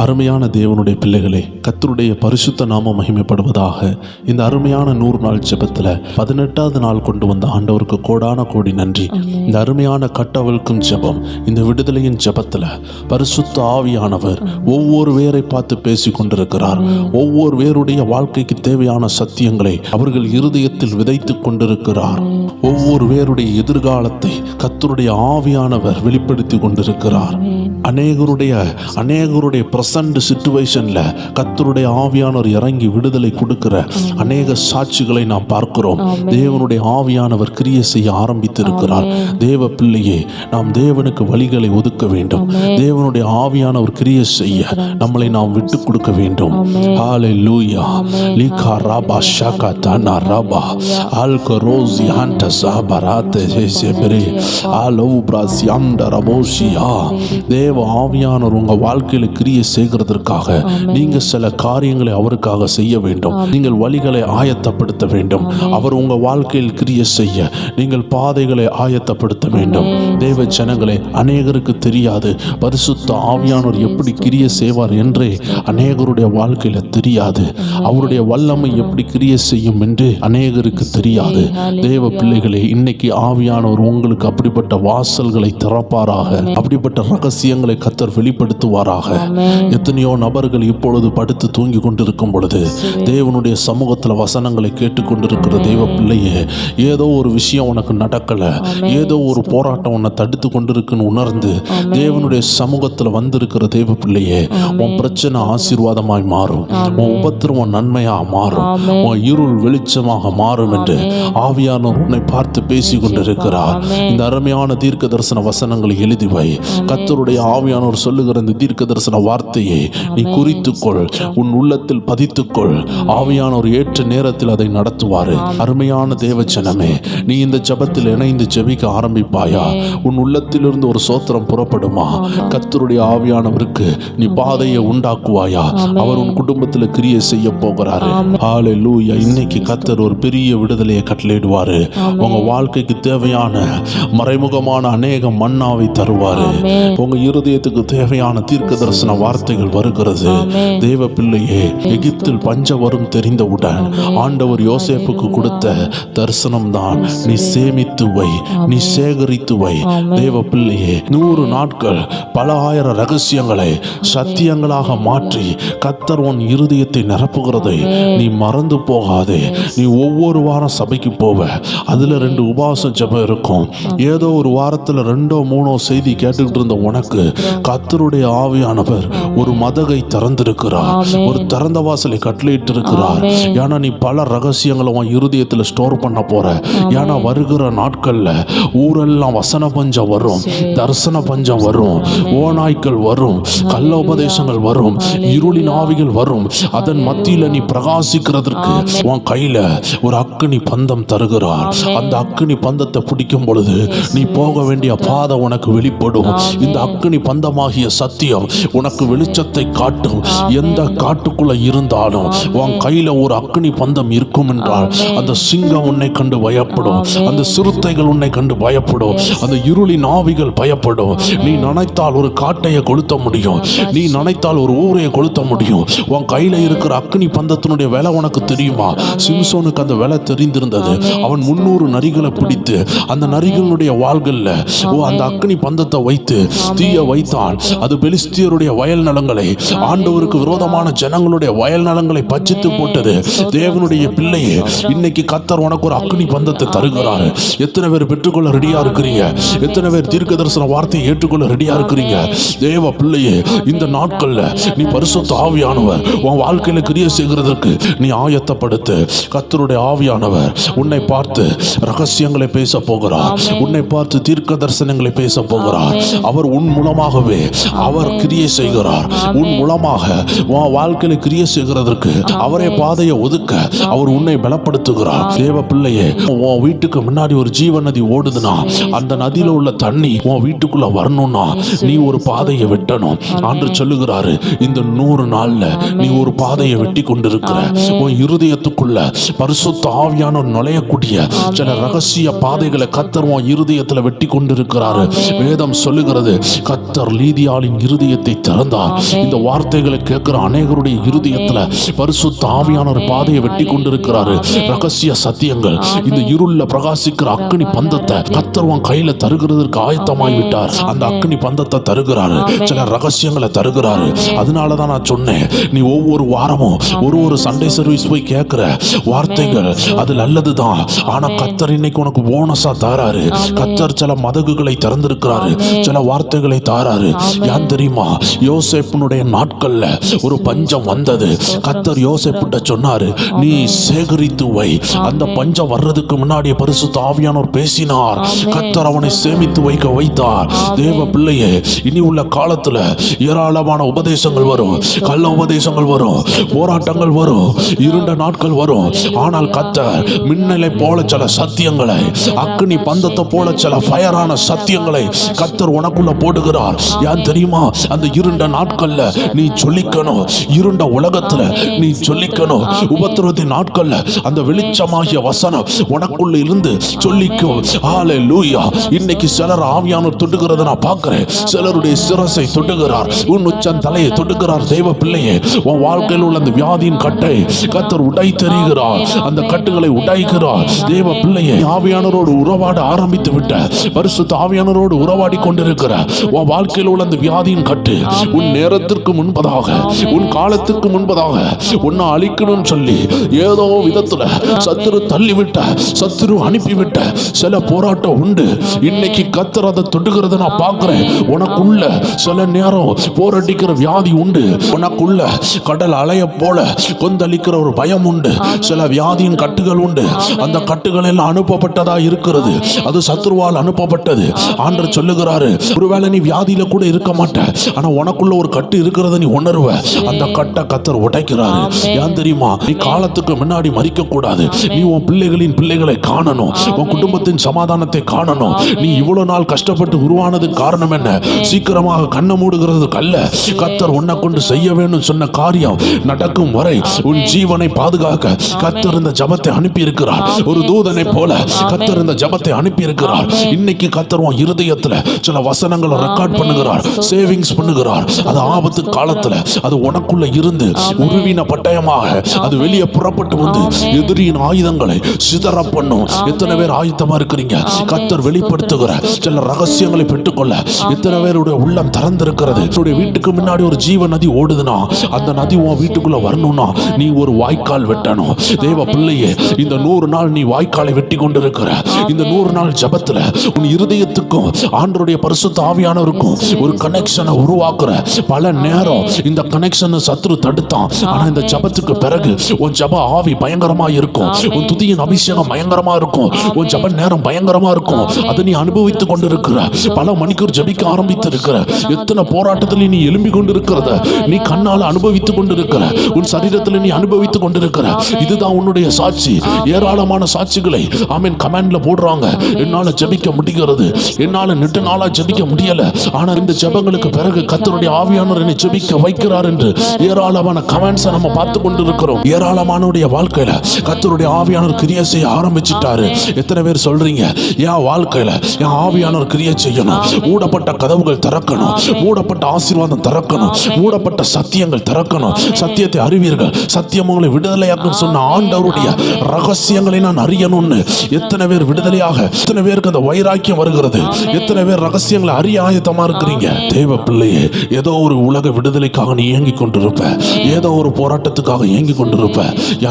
அருமையான தேவனுடைய பிள்ளைகளே, கர்த்தருடைய பரிசுத்த நாமம் மகிமைப்படுவதாக. இந்த அருமையான 100 நாள் ஜெபத்தில் 18வது நாள் கொண்டு வந்த ஆண்டவருக்கு கோடான கோடி நன்றி. இந்த அருமையான கட்டவிழ்க்கும் ஜெபம், இந்த விடுதலையின் ஜெபத்தில் பரிசுத்த ஆவியானவர் ஒவ்வொரு வேரை பார்த்து பேசி கொண்டிருக்கிறார். ஒவ்வொரு வேருடைய வாழ்க்கைக்கு தேவையான சத்தியங்களை அவர்கள் இருதயத்தில் விதைத்து கொண்டிருக்கிறார். ஒவ்வொரு வேருடைய எதிர்காலத்தை கர்த்தருடைய ஆவியானவர் வெளிப்படுத்தி கொண்டிருக்கிறார். அநேகருடைய பிரசன்ட் சிச்சுவேஷன்ல கர்த்தருடைய ஆவியானவர் இறங்கி விடுதலை கொடுக்கிற அநேக சாட்சிகளை நாம் பார்க்கிறோம். தேவனுடைய ஆவியானவர் கிரியை செய்ய ஆரம்பித்திருக்கிறார். தேவ பிள்ளையே, நாம் தேவனுக்கு வழிகளை ஒதுக்க வேண்டும். தேவனுடைய ஆவியானவர் கிரியை செய்ய நம்மளை நாம் விட்டு கொடுக்க வேண்டும். ஹalleluya. லிகா ராபா ஷாகா தானா ராபா ஆல்கரோசி ஹான்ட சாபராதே சேபரே ஆலோ பிராசியம் டரபோஷியா. தேவ ஆவியானவர் உங்க வாழ்க்கையில கிரியை செய்கிறதற்காக நீங்க சில காரியங்களை அவருக்காக செய்ய வேண்டும். நீங்கள் வழிகளை ஆயத்தப்படுத்த வேண்டும். அவர் உங்க வாழ்க்கையில் கிரியை செய்ய நீங்கள் பாதைகளை ஆயத்தப்படுத்த வேண்டும். தேவ ஜனங்களே, அநேகருக்கு தெரியாது பரிசுத்த ஆவியானவர் எப்படி கிரியை செய்வார் என்றே அநேகருடைய வாழ்க்கையில தெரியாது. அவருடைய வல்லமை எப்படி கிரியை செய்யும் என்று அநேகருக்கு தெரியாது. தேவ பிள்ளைகளே, இன்னைக்கு ஆவியானவர் உங்களுக்கு அப்படிப்பட்ட வாசல்களை திறப்பாராக. அப்படிப்பட்ட ரகசியங்களை கர்த்தர் வெளிப்படுத்துவாராக. எத்தனையோ நபர்கள் இப்பொழுது படுத்து தூங்கி கொண்டிருக்கும் பொழுது தேவனுடைய சமூகத்தில் வசனங்களை கேட்டுக்கொண்டிருக்கிற தேவ பிள்ளையே, ஏதோ ஒரு விஷயம் உனக்கு நடக்கல, ஏதோ ஒரு போராட்டம் உன்னை தடுத்து கொண்டிருக்குன்னு உணர்ந்து தேவனுடைய சமூகத்தில் வந்திருக்கிற தேவ பிள்ளையே, உன் பிரச்சனை ஆசீர்வாதமாய் மாறும், உன் உபத்திரவம் நன்மையா மாறும், உன் இருள் வெளிச்சமாக மாறும் என்று ஆவியானவர் உன்னை பார்த்து பேசி கொண்டிருக்கிறார். இந்த அருமையான தீர்க்க தரிசன வசனங்களை எழுதி வை. கர்த்தருடைய ஆவியானவர் சொல்லுகிற இந்த தீர்க்க தரிசன வார்த்தையை நீ குறித்துக்கொள், உன் உள்ளத்தில் பதித்துக்கொள். ஆவியானவர் ஏற்ற நேரத்தில் அதை நடத்துவாரு. அருமையான தேவ ஜனமே, நீ இந்த ஜெபத்தில் இணைந்து ஜெபிக்க ஆரம்பிப்பாயா? உன் உள்ளத்திலிருந்து ஒரு சோத்திரம் புறப்படுமா? கர்த்தருடைய ஆவியானவருக்கு நீ பாதையை உண்டாக்குவாயா? அவர் உன் குடும்பத்தில் கிரியை செய்ய போகிறாரு. ஹalleluya. இன்னைக்கு கர்த்தர் ஒரு பெரிய விடுதலையை கட்டளையிடுவாரு. உங்க வாழ்க்கைக்கு தேவையான மறைமுகமான அநேக மன்னாவை தருவாரு. உங்க இருதயத்துக்கு தேவையான தீர்க்க தரிசன வார்த்தைகள் வருகிறது. தேவ பிள்ளையே, எகிப்தில் பஞ்சம் வரும் தெரிந்தவுடன் ஆண்டவர் யோசேப்புக்கு கொடுத்த தரிசனம் தான் நீ சேமித்து வை, நீ சேகரித்து வை. தேவ பிள்ளையே, 100 நாட்கள் பல ஆயிரம் ரகசியங்களை சத்தியங்களாக மாற்றி கர்த்தர் உன் இருதயத்தை நிரப்புகிறதை நீ மறந்து போகாதே. நீ ஒவ்வொரு வாரம் சபைக்கு போவ, அதுல 2 உபவாச ஜெபம் இருக்கும். ஏதோ ஒரு வாரத்துல 2ஓ 3ஓ செய்தி கேட்டுக்கிட்டு இருந்த உனக்கு கர்த்தருடைய ஆவியானவர் ஒரு மதகை திறந்திருக்கிறார், ஒரு திறந்த வாசலை கட்டளையிட்டு இருக்கிறார். ஏன்னா நீ பல ரகசியங்களை உன் இருதயத்தில் ஸ்டோர் பண்ண போற. ஏன்னா வருகிற நாட்கள்ல ஊரெல்லாம் வசன பஞ்சம் வரும், தரிசன பஞ்சம் வரும், ஓநாய்க்கள் வரும், கள்ள உபதேசங்கள் வரும், இருளின் ஆவிகள் வரும். அதன் மத்தியில நீ பிரகாசிக்கிறதற்கு உன் கையில ஒரு அக்கினி பந்தம் தருகிறார். அந்த அக்கினி பந்தத்தை பிடிக்கும் பொழுது நீ போக வேண்டிய பாதை உனக்கு வெளிப்படும். இந்த அக்கினி பந்தமாகிய சத்தியம் உனக்கு வெளிச்சத்தை காட்டும். எந்த காட்டுக்குள்ள இருந்தாலும் உன் கையில ஒரு அக்கினி பந்தம் இருக்கும் என்றால் அந்த சிங்கம் உன்னை கண்டு பயப்படும், அந்த சிறுத்தைகள் உன்னை கண்டு பயப்படும், அந்த இருளின் ஆவிகள் பயப்படும். நீ நினைத்தால் ஒரு காட்டையை கொளுத்த முடியும், நீ நினைத்தால் ஒரு ஊரையை கொளுத்த முடியும். உன் கையில இருக்கிற அக்கினி பந்தத்தினுடைய விலை உனக்கு தெரியுமா? சிம்சோனுக்கு அந்த விலை தெரிந்திருந்தது. அவன் 300 நரிகளை பிடித்து அந்த நரிகளுடைய வாள்கள்ல அந்த அக்கினி பந்தத்தை வைத்து தீய வைத்தான். அது பெலிஸ்தியருடைய வயல் நலங்களை, ஆண்டவருக்கு விரோதமான ஜனங்களுடைய வயல் நலங்களை பச்சித்து போட்டது. தேவனுடைய பிள்ளையே, இன்னைக்கு கர்த்தர் உனக்கு ஒரு அக்கினி பந்தத்தை தருகிறாரு. எத்தனை பேர் பெற்றுக்கொள்ள ரெடியா இருக்கிறீங்க? எத்தனை பேர் தீர்க்க தரிசன வார்த்தையை ஏற்றுக்கொள்ள ரெடியா இருக்கிறீங்க? தேவ பிள்ளையே, இந்த நாட்கள்ல நீ பரிசுத்த ஆவியானவர் உன் வாழ்க்கையில கிரியை செய்கிறதற்கு நீ ஆயத்தப்படுத்து. கர்த்தருடைய ஆவியானவர் உன்னை பார்த்து ரகசியங்களை பேச போகிறார். உன்னை பார்த்து தீர்க்க தரிசனங்களை பேச போகிறார். அவர் உன் மூலமாகவே அவர் கிரியை செய்கிறார். உன் மூலமாக உன் வாழ்க்கையில கிரியை செய்கிறதற்கு அவரே பாதையை ஒதுக்க அவர் உன்னை பலப்படுத்துகிறார். தேவ பிள்ளையே, உன் வீட்டுக்கு முன்னாடி ஒரு ஜீவ நதி ஓடுதுன்னா அந்த நதியில உள்ள தண்ணி உன் வீட்டுக்குள்ள வரணும்னா நீ ஒரு பாதையை வெட்டணும். ஆண்டு சொல்லுகிறாரு, இந்த 100 நாள்ல நீ ஒரு பாதையை வெட்டி கொண்டிருக்கிற. உன் இருதயத்துக்குள்ள பரிசுத்த ஆவியானவர் நுழையக்கூடிய சில ரகசிய பாதைகளை கர்த்தர் உன் இருதயத்துல வெட்டி கொண்டிருக்கிறாரு. வேதம் சொல்லுகிறது, கர்த்தர் லீதியாளின் இருதயத்தை திறந்தார். இருக்கிறார். இந்த வார்த்தைகளை கேட்கிற அநேகருடைய இருதயத்துல பரிசுத்த ஆவியானவர் பாதையை வெட்டி கொண்டிருக்கிறாரு. ரகசிய சத்தியங்கள், இந்த இருள்ல பிரகாசிக்கிற அக்கினி பந்தத்தை கர்த்தர் உன் கையில தருகிறதற்கு ஆயத்தமாய் விட்டார். அந்த அக்கினி பந்தத்தை தருகிறாரு, சில ரகசியங்களை தருகிறாரு. அதனாலதான் நான் சொன்னேன், நீ ஒவ்வொரு வாரமும் ஒரு சண்டே சர்வீஸ் போய் கேட்கிற வார்த்தைகள் அது நல்லதுதான். ஆனா கர்த்தர் இன்னைக்கு உனக்கு போனஸா தாராரு. கர்த்தர் சில மதகுகளை திறந்திருக்கிறாரு, சில வார்த்தைகளை தாராரு. ஏன் தெரியுமா? யோசேப்பினுடைய நாட்கள்ல ஒரு பஞ்சம் வந்தது. கர்த்தர் யோசேப்பிட்ட சொன்னாரு, நீ சேகரித்து வை. அந்த பஞ்சம் வர்றதுக்கு முன்னாடியே பரிசுத்த ஆவியானவர் பேசினார். கர்த்தர் அவனை சேமித்து வைத்தார். தேவ பிள்ளையே, இனி உள்ள காலத்துல ஏராளமான உபதேசங்கள் வரும், கள்ள உபதேசங்கள் வரும், போராட்டங்கள் வரும், இருண்ட நாட்கள் வரும். ஆனால் கர்த்தர் மின்னலை போல சில சத்தியங்களை, அக்னி பந்தத்தை போல சில ஃபயரான சத்தியங்களை கர்த்தர் உனக்குள்ள போடுகிறார். ஏன் தெரியுமா? அந்த இருண்ட நாட்கள்ல நீ சொல்லிக்கணும். இருண்ட உலகத்துல நீ சொல்லிக்கணும். உபத்திரவத்தின் நாட்கள்ல அந்த வெளிச்சமாகிய வசனம் உனக்குள்ள இருந்து சொல்லிக்கும். ஹல்லேலூயா. இன்னைக்கு சிலர் ஆவியானவர் தொடுகிறத நான் பார்க்கிறேன். சிலருடைய சிரசை தொடுகிறார், உன் உச்சன் தலையை தொடுகிறார். தெய்வ பிள்ளையே, உன் வாழ்க்கையில் உள்ள அந்த வியாதியின் கட்டை கர்த்தர் உடை தெரிகிறார். அந்த கட்டுகளை உடைக்கிறார். தேவ பிள்ளையே, ஆவியானவரோடு உறவாட ஆரம்பித்து விட்ட, பரிசுத்த ஆவியானவரோடு உறவாடி கொண்டிருக்கிற உன் வாழ்க்கையில் உள்ள அந்த வியாதியின் கட்டு உன் நேரத்திற்கு முன்பதாக, உன் காலத்திற்கு முன்பதாக உன்னை அழிக்கணும்னு சொல்லி ஏதோ விதத்துல சத்துரு தள்ளிவிட்ட, சத்துரு அனுப்பிவிட்ட சில போராட்டம் உண்டு. இன்னைக்கு கர்த்தர் அதை தொடுகிறத நான் பார்க்கிறேன். உனக்குள்ள சில நேரம் போராடிக்கிற வியாதி உண்டு. உனக்குள்ள கடல் அலைய போல கொந்தளிக்கிற ஒரு பயம் உண்டு. சில வியாதியின் கட்டுகள் உண்டு. அந்த கட்டுகள் எல்லாம் அனுப்பப்பட்டதா இருக்கிறது. அது சத்துருவால் அனுப்பப்பட்டது. ஆண்டவர் சொல்லுகிறாரு, ஒருவேளை நீ வியாதியில கூட இருக்க மாட்ட, ஆனா உனக்குள்ள ஒரு கட்டு இருக்கிறத நீ உணர்வ. அந்த கட்டை கர்த்தர் உடைக்கிறாரு. ஏன் தெரியுமா? நீ காலத்துக்கு முன்னாடி மறிக்க கூடாது. நீ உன் பிள்ளைகளின் பிள்ளைகளை காணணும், உன் குடும்பத்தின் சமாதானத்தை காணணும். நீ இவ்வளவு நாள் கஷ்டப்பட்டு உருவானது காரணம் என்ன? சீக்கிரமாக கண்ணை மூடுகிறது அல்ல. கர்த்தர் உன்னை கொண்டு செய்ய வேண்டும் சொன்ன காரியம் நடக்கும் வரை உன் ஜீவனை பாதுகாக்க கர்த்தர் இந்த ஜபத்தை அனுப்பி இருக்கிறார். ஒரு தூதனை போல கர்த்தர் இந்த ஜபத்தை அனுப்பி இருக்கிறார். இன்னைக்கு கர்த்தர் உன் இருதயத்துல சில வசனங்களை ரெக்கார்ட் பண்ணுகிறார், சேவிங்ஸ் பண்ணுகிறார். அது ஆபத்து காலத்துல அது உனக்குள்ள இருந்து உருவின பட்டயமாக அது வெளியே புறப்பட்டு வந்து எதிரியின் ஆயுதங்களை சிதற பண்ணும். எத்தனை பேர் ஆயுதமா இருக்கிறீங்க? கர்த்தர் வெளிப்படுத்துகிற சில ரகசியங்களை பெற்றுக்கொள்ள எத்தனை பேருடைய உள்ளம் திறந்திருக்கிறது? உன்னுடைய வீட்டுக்கு முன்னாடி ஒரு ஜீவ நதி ஓடுதுன்னா, அந்த நதி உன் வீட்டுக்குள்ள வரணும்னா நீ ஒரு வாய்க்கால் வெட்டணும். தேவ பிள்ளையே, இந்த 100 நாள் நீ வாய்க்காலை வெட்டி கொண்டிருக்கிற இந்த 100 நாள் ஜபத்துல உன் இருதயத்துக்கும் ஆண்டவருடைய பரிசுத்த ஆவியானவருக்கும் ஒரு கனெக்ஷனை உருவாக்குற. பல நேரம் இந்த கனெக்ஷனை சத்துரு தடுத்தான். ஆனா இந்த ஜபத்துக்கு பிறகு உன் ஜப ஆவி பயங்கரமா இருக்கும், உன் துதியின் அபிஷேகம் பயங்கரமா இருக்கும், உன் ஜப நேரம் பயங்கரமா இருக்கும். அதை நீ அனுபவித்துக் கொண்டிருக்கிற. பல மணிக்கூர் ஜபிக்க ஆரம்பித்து இருக்கிற. எத்தனை போராட்டத்தில் நீ எழும்பி கொண்டிருக்கிறத நீ கண்ணால் அனுபவித்துக் கொண்டிருக்கிற. உன் சரீரத்தில் நீ அனுபவித்துக் கொண்டிருக்கிற. இதுதான் உன்னுடைய சாட்சி. ஏராளமான சாட்சிகளை ஆமென் கமெண்ட்ல போடுறாங்க. என்னால ஜபிக்க முடிகிறது, என்னால நெட்டு நாளா ஜபிக்க முடியல, ஆனா இந்த ஜபங்களுக்கு பிறகு கர்த்தருடைய ஆவியானவர் என்னை ஜபிக்க வைக்கிறார் என்று ஏராளமான கமெண்ட்ஸ் நம்ம பார்த்து கொண்டிருக்கிறோம். ஏராளமானுடைய வாழ்க்கையில கர்த்தருடைய ஆவியானவர் கிரியை செய்ய ஆரம்பிச்சிட்டாரு. எத்தனை பேர் சொல்றீங்க, என் வாழ்க்கையில என் ஆவியானவர் கிரியை செய்யணும், மூடப்பட்ட கதவுகள் திறக்கணும், மூடப்பட்ட ஆசீர்வாதம் திறக்கணும், மூடப்பட்ட சத்தியங்கள் திறக்கணும், சத்தியத்தை அறிவீர்கள், சத்தியம் உங்களை விடுதலையாக்கும் சொன்ன ஆண்டவருடைய ரகசியங்களை நான் அறியணும்னு எத்தனை பேர் விடுதலையாக, எத்தனை பேருக்கு அந்த வைராக்கியம் வருகிறது? எத்தனை பேர் ரகசியங்களை அறிய ஆயத்தமா இருக்கிறீங்க? தேவ பிள்ளையே, ஏதோ ஒரு உலக விடுதலைக்காக நீ ஏங்கி கொண்டிருப்ப, ஏதோ ஒரு போராட்டத்துக்காக ஏங்கி கொண்டிருப்ப.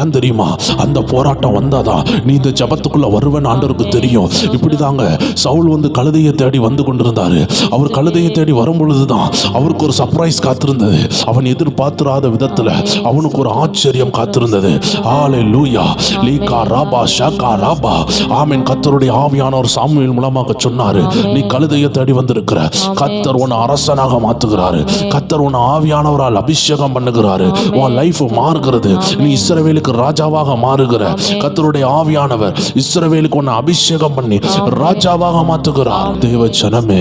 ஏன் தெரியுமா? அந்த போராட்டம் வந்தாதான் நீ இந்த ஜபத்துக்குள்ள வருவேன் ஆண்டவருக்கு தெரியும். இப்படிதாங்க சவுல் வந்து கழுதையை தேடி வந்து கொண்டிருந்தாரு. அவர் கழுதையை தேடி வரும் பொழுதுதான் அவருக்கு ஒரு சர்ப்ரைஸ் காத்திருந்தது. அவன் எதிர்பார்த்திராத விதத்துல அவனுக்கு ஒரு ஆச்சரியம் காத்திருந்தது. ஹல்லேலூயா. லீகா ராபா ஷாகா ராபா. ஆமென். கர்த்தருடைய ஆவியானவர் சாமுவேல் மூலமாக சொன்னாரு, நீ கழுதையை தேடி வந்திருக்கிற. கர்த்தர் உன்னை அரசனாக மாத்துகிறாரு. கர்த்தர் உன்னை ஆவியானவரால் அபிஷேகம் பண்ணுகிறாரு. உன் லைஃப் மாறுகிறது. நீ இஸ்ரவேலுக்கு ராஜாவாக மாறுகிற. கர்த்தருடைய ஆவியானவர் இஸ்ரவேலுக்கு உன்னை அபிஷேகம் பண்ணி ராஜாவாக மாத்துகிறார். தேவ ஜனமே,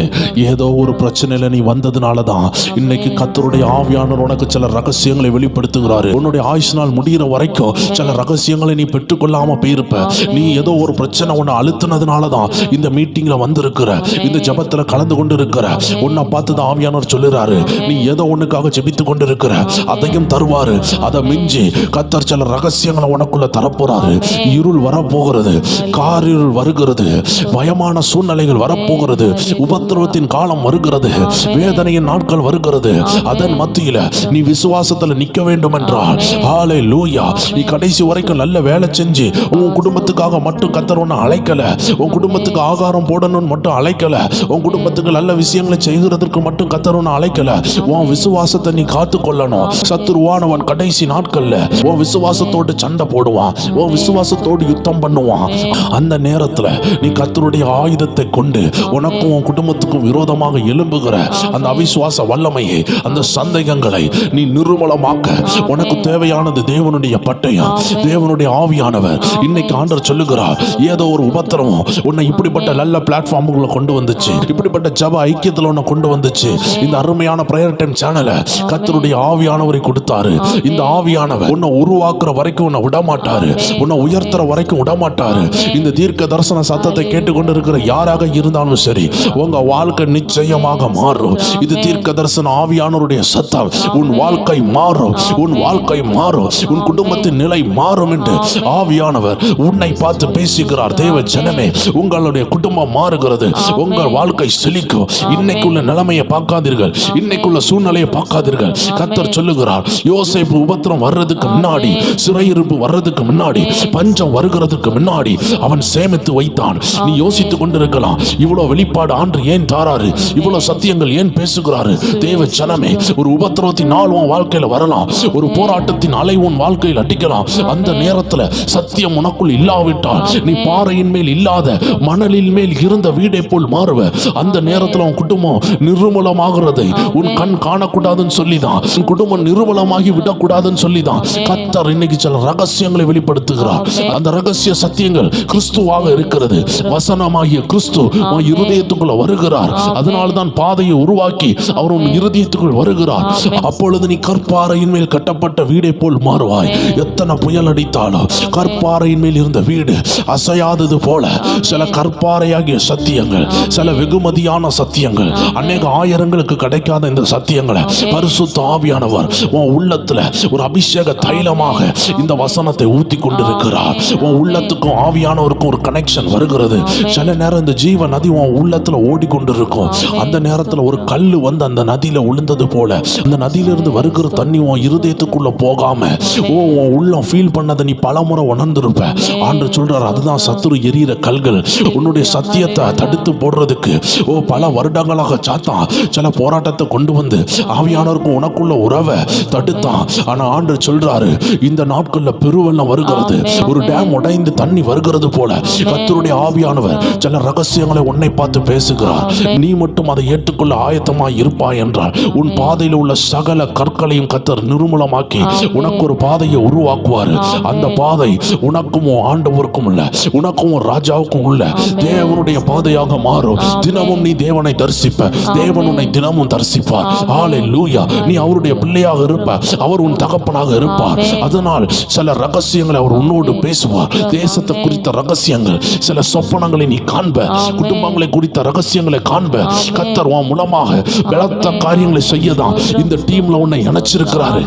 ஏதோ ஒரு பிரச்சனையில நீ வந்ததுனாலதான் இன்னைக்கு கர்த்தருடைய ஆவியானவர் உனக்கு சில ரகசியங்களை வெளிப்படுத்துகிறாரு. உன்னுடைய ஆயுசு நாள் முடிகிற வரைக்கும் சில ரகசியங்களை நீ பெற்றுக்கொள்ளாம போயிருப்ப. நீ ஏதோ ஒரு பிரச்சனை உன்னை அழுத்தினதுனாலதான் இந்த மீட்டிங்ல வந்திருக்கிற, இந்த ஜபத்துல கலந்து கொண்டு இருக்கிற. உன்னை பார்த்து ஆவியானவர் சொல்லுறாரு, நீ ஏதோ ஒண்ணுக்காக ஜெபித்து கொண்டிருக்கிற அதையும் தருவாரு. அதை மிஞ்சி கர்த்தர் சில ரகசியங்களை உனக்குள்ள தரப்போறாரு. இருள் வரப்போகிறது, காரிருள் வருகிறது, பயமான சூழ்நிலைகள் வரப்போகிறது, உபத்திரவத்தின் காலம் வருகிறது, வேதனையின் நாட்கள் வருகிறது. அதன் மத்தியில நீ விசுவாசத்துல நிக்க வேண்டும் என்றால் ஹல்லேலூயா, நீ கடைசி வரைக்கும் நல்ல வேலை செஞ்சு உன் குடும்பத்துக்காக மட்டும் கர்த்தர் உன்னை அழைக்கல, உன் குடும்பத்துக்கு ஆகாரம் போடணும்னு மட்டும் அழைக்கல, உன் குடும்பத்துக்கு நல்ல விஷயங்களை செய்கிறதற்கு மட்டும் கர்த்தர் உன்னை அழைக்கல. உன் விசுவாசத்தை நீ காத்துக்கொள்ளணும். சத்துருவானவன் கடைசி நாட்கள்ல உன் விசுவாசத்தோடு சண்டை போடுவான், உன் விசுவாசத்தோடு யுத்தம் பண்ணுவான். அந்த நேரத்துல நீ கர்த்தருடைய ஆயுதத்தை கொண்டு உனக்கும் உன் குடும்பத்துக்கும் விரோதமாக எழும்புகிற அந்த அவிசுவாச வல்லமையை, அந்த சந்தேகங்களை நீ நிர்மூலமாக்க உனக்கு தேவையானது தேவனுடைய பட்டயம், தேவனுடைய ஆவியானவர். இன்னைக்கு ஆண்டவர் சொல்லுகிறார், ஏதோ ஒரு உபத்திரவம் உன்னை இப்படிப்பட்ட நல்ல பிளாட்ஃபார்முக்குள்ள கொண்டு வந்துச்சு, இப்படிப்பட்ட ஜப ஐக்கியத்தில் உன்னை கொண்டு வந்துச்சு. இந்த அருமையான பிரேயர் டைம் சேனலை கர்த்தருடைய ஆவியானவரை கொடுத்தாரு. இந்த ஆவியானவர் உன்னை உருவாக்குற வரைக்கும் உன்னை விடமாட்டாரு, உன்னை உயர்த்துற வரைக்கும் விடமாட்டாரு. இந்த தீர்க்க தரிசன சத்தத்தை கேட்டுக்கொண்டு இருக்கிற யாராக இருந்தாலும் சரி, உங்க வாழ்க்கை நிச்சயமாக மாறும். இது தீர்க்க தரிசன ஆவியானவருடைய சத்தம். உன் வாழ்க்கை மாறும், உன் வாழ்க்கை மாறும், உன் குடும்பத்தின் நிலை மாறும் என்று ஆவியானவர் உன்னை பார்த்து பேசுகிறார். தேவ ஜனமே, உங்களுடைய குடும்பம் மாறுகிறது, உங்கள் வாழ்க்கை செழிக்கும். இன்னைக்குள்ள நிலைமையை பார்க்காதீர்கள், இன்னைக்குள்ள சூழ்நிலையை பார்க்காதீர்கள். கர்த்தர் சொல்லுகிறார், யோசேப்பு உபத்திரம் வர்றதுக்கு முன்னாடி, சிறையிருப்பு வர்றதுக்கு முன்னாடி, பஞ்சம் வருகிறதுக்கு முன்னாடி அவன் சேமித்து வைத்தான். நீ யோசித்துக் கொண்டிருக்கலாம், இவ்வளவு வெளிப்பாடு ஆண்டு ஏன் தாராரு, இவ்வளவு சத்தியங்கள் ஏன் பேசுகிறாரு? தேவ ஜனமே, ஒரு உபத்திரவத்தின் நாள் உன் வாழ்க்கையில வரலாம், ஒரு போராட்டத்தின் அலை உன் வாழ்க்கையில் அடிக்கலாம். அந்த நேரத்துல சத்தியம் உனக்குள் இல்லாவிட்டால் நீ பாறையின் மேல் இல்லாத மணலின் மேல் இருந்த வீடை போல் மாறுவ. அந்த நேரத்துல உன் குடும்பம் நிர்மூலமாகிறதை உன் கண் காணக்கூடாதுன்னு சொல்லிதான், உன் குடும்பம் நிர்மூலமாகி விடக்கூடாதுன்னு சொல்லிதான் கர்த்தர் இன்னைக்கு சில ரகசியங்களை வெளிப்படுத்துகிறார். அந்த ரகசிய சத்தியங்கள் கிறிஸ்துவாக இருக்கிறது. வசனமாகிய கிறிஸ்து உன் இருதயத்துக்குள்ள வருகிறார். அதனால்தான் பாதையை உருவாக்கி அவர் உன் இருதயத்துக்குள் வருகிறார். அப்பொழுது நீ கற்பாறையின் மேல் கட்டப்பட்ட வீடை போல் மாறுவாய். எத்தனை புயல் அடித்தாலும் கற்பாறையின் மேல் இருந்த வீடு அசையாதது போல சில கற்பாறையாகிய சத்தியங்கள், சில வெகுமதியான சத்தியங்கள், அநேக ஆயிரங்களுக்கு கிடைக்காத இந்த சத்தியங்களை பரிசுத்த ஆவியானவர் உன் உள்ளத்துல ஒரு அபிஷேக தைலமாக இந்த வசனத்தை ஊத்தி கொண்டிருக்கிறார். உன் உள்ளத்துக்கும் ஆவியானவருக்கும் ஒரு கனெக்ஷன் வருகிறது. சில நேரம் இந்த ஜீவ நதி உன் உள்ளத்துல ஓடிக்கொண்டிருக்கும். அந்த நேரத்துல ஒரு கல்லு வந்து அந்த நதியில விழுந்தது போல அந்த நதியிலிருந்து வருகிற தண்ணி உன் இருதயத்துக்குள்ள போகாம உன் உள்ளம் ஃபீல் பண்ணதை நீ பலமுறை உணர்ந்திருப்ப. ஆண்டு சொல்றார், அதுதான் சத்துரு எரியிற கல்கள். உன்னுடைய சத்தியத்தை தடுத்து போடுறதுக்கு பல வருடங்களாக சாத்தான் சில போராட்டத்தை கொண்டு வந்து ஆவியானவருக்கும் உனக்குள்ள உறவை தடுத்தான். ஆனா ஆண்டு சொல்றாரு, இந்த நாட்கள்ல பெருவெள்ளம் வருகிறது, ஒரு டேம் உடைந்து தண்ணி வருகிறது போல கர்த்தருடைய ஆவியானவர் சில ரகசியங்களை உன்னை பார்த்து பேசுகிறார். நீ மட்டும் அதை ஏற்றுக்கொள்ள ஆயத்தமாய் இருப்பாய் என்றால் உன் பாதையில் உள்ள சகல கற்களையும் கர்த்தர் நிர்மூலமாக்கி உனக்கு ஒரு பாதையை உருவாக்குவார். அந்த பாதை உனக்கும் ஆண்டவருக்கும் உள்ள, உனக்கும் ராஜாவுக்கும் உள்ள தேவனுடைய பாதையாக மாறும். தினமும் நீ தேவனை தரிசிப்ப, தேவன் உன்னை தினமும் தரிசிப்பார். ஹல்லேலூயா. நீ அவருடைய பிள்ளையாக இருப்ப, அவர் உன் தகப்பனாக இருப்பார். அதனால் சில ரகசியங்களை அவர் உன்னோடு பேசுவார். தேசத்தை குறித்த ரகசியங்கள், சில சொப்பனங்களை நீ காண்ப, குடும்பங்களை குறித்த ரகசியங்களை காண்ப. கர்த்தர் உன் மூலமாக பலத்த காரியங்களை செய்யதான் இந்த டீம்ல உன்னை இணைச்சிருக்கிறாரு.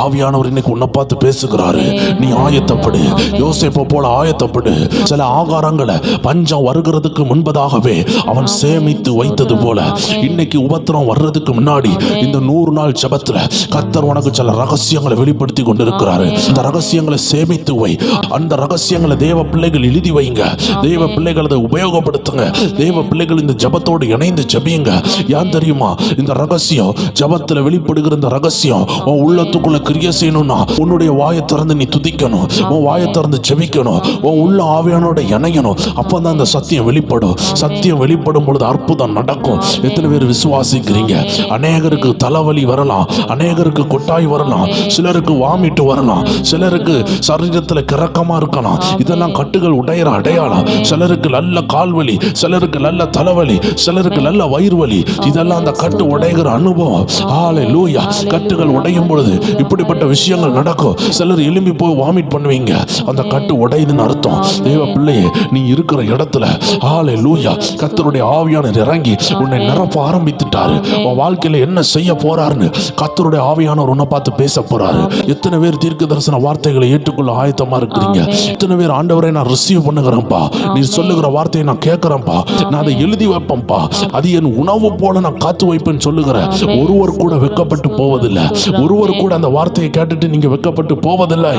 ஆவியானவர் இன்னைக்கு உன்னை பார்த்து பேசுகிறாரு. நீ ஆயத்தப்படு, யோசேப்பு போல ஆயத்தப்படு. சில ஆகாரங்களை பஞ்சம் வருகிறதுக்கு முன்பதாகவே அவன் சேமித்து வைத்தது போல இன்னைக்கு உபத்திரம் வர்றதுக்கு முன்னாடி இந்த 100 நாள் ஜெபத்துல கர்த்தர் உனக்கு சில ரகசியங்களை வெளிப்படுத்தி கொண்டிருக்கிறாரு. அந்த ரகசியங்களை சேமித்து வை. அந்த ரகசியங்களை தேவ பிள்ளைகள் எழுதி வைங்க. தேவ பிள்ளைகள் அதை உபயோகப்படுத்துங்க. தேவ பிள்ளைகள் இந்த ஜெபத்தோடு இணைந்து ஜெபியுங்க. ஏன் தெரியுமா? இந்த ரகசியம் ஜெபத்துல வெளிப்படுகிற இந்த ரகசியம் உன் உள்ளத்துக்குள்ள கிரியை செய்யணும்னா உன்னுடைய வாயை திறந்து நீ துதிக்கணும், உன் வாயை திறந்து ஜெபிக்கணும், உன் உள்ள ஆவியானோட இணையணும். அப்பதான் இந்த சத்தியம் வெளிப்படும். சத்தியம் வெளிப்படும் பொழுது அற்புதம் நடக்கும். எத்தனை பேர் விசுவாசிக்கிறீங்க? அநேகருக்கு தலைவலி வரலாம், அநேகருக்கு கொட்டாய் வரலாம், சிலருக்கு வாமிட்டு வரலாம், சிலருக்கு சரீரத்துல கிறக்கமா இருக்கலாம். இதெல்லாம் கட்டுகள் உடையிற அடையாளம். சிலருக்கு நல்ல கால்வலி, சிலருக்கு நல்ல தலைவலி, சிலருக்கு நல்ல வயிறு வலி. இதெல்லாம் அந்த கட்டு உடைகிற அனுபவம். ஹல்லேலூயா. கட்டுகள் உடையும் பொழுது இப்படிப்பட்ட விஷயங்கள் நடக்கும். சிலர் எழும்பி போய் வாமிட் பண்ணுவீங்க. அந்த கட்டு உடையுதுன்னு அர்த்தம். தேவ பிள்ளையே, நீ இருக்கிற இடத்துல ஹல்லேலூயா கர்த்தருடைய ஆவியானவர் இறங்கி உன்னை நிரப்ப ஆரம்பித்துட்டாரு. உன் வாழ்க்கையில வாழ்க்கையில என்ன செய்ய போறாருன்னு கர்த்தருடைய ஆவியானவர் உன்னை பார்த்து பேச போறாரு. எத்தனை பேர் தீர்க்க தரிசன வார்த்தைகளை ஏற்றுக்கொள்ள ஆயத்தமா இருக்கிறீங்க? எத்தனை பேர் ஆண்டவரை நான் ரிசீவ் பண்ணுகிறேன்ப்பா, நீ சொல்லுகிற வார்த்தையை நான் கேட்கிறேன்ப்பா, நான் அதை எழுதி வைப்பேன்ப்பா, அது என் உணவு போல நான் காத்து வைப்பேன்னு சொல்லுகிற ஒருவர் கூட வெட்கப்பட்டு போவதில்லை. ஒருவர் கூட அந்த வார்த்தையை கேட்டுட்டு நீங்க வெட்கப்பட்டு போவதில்லை.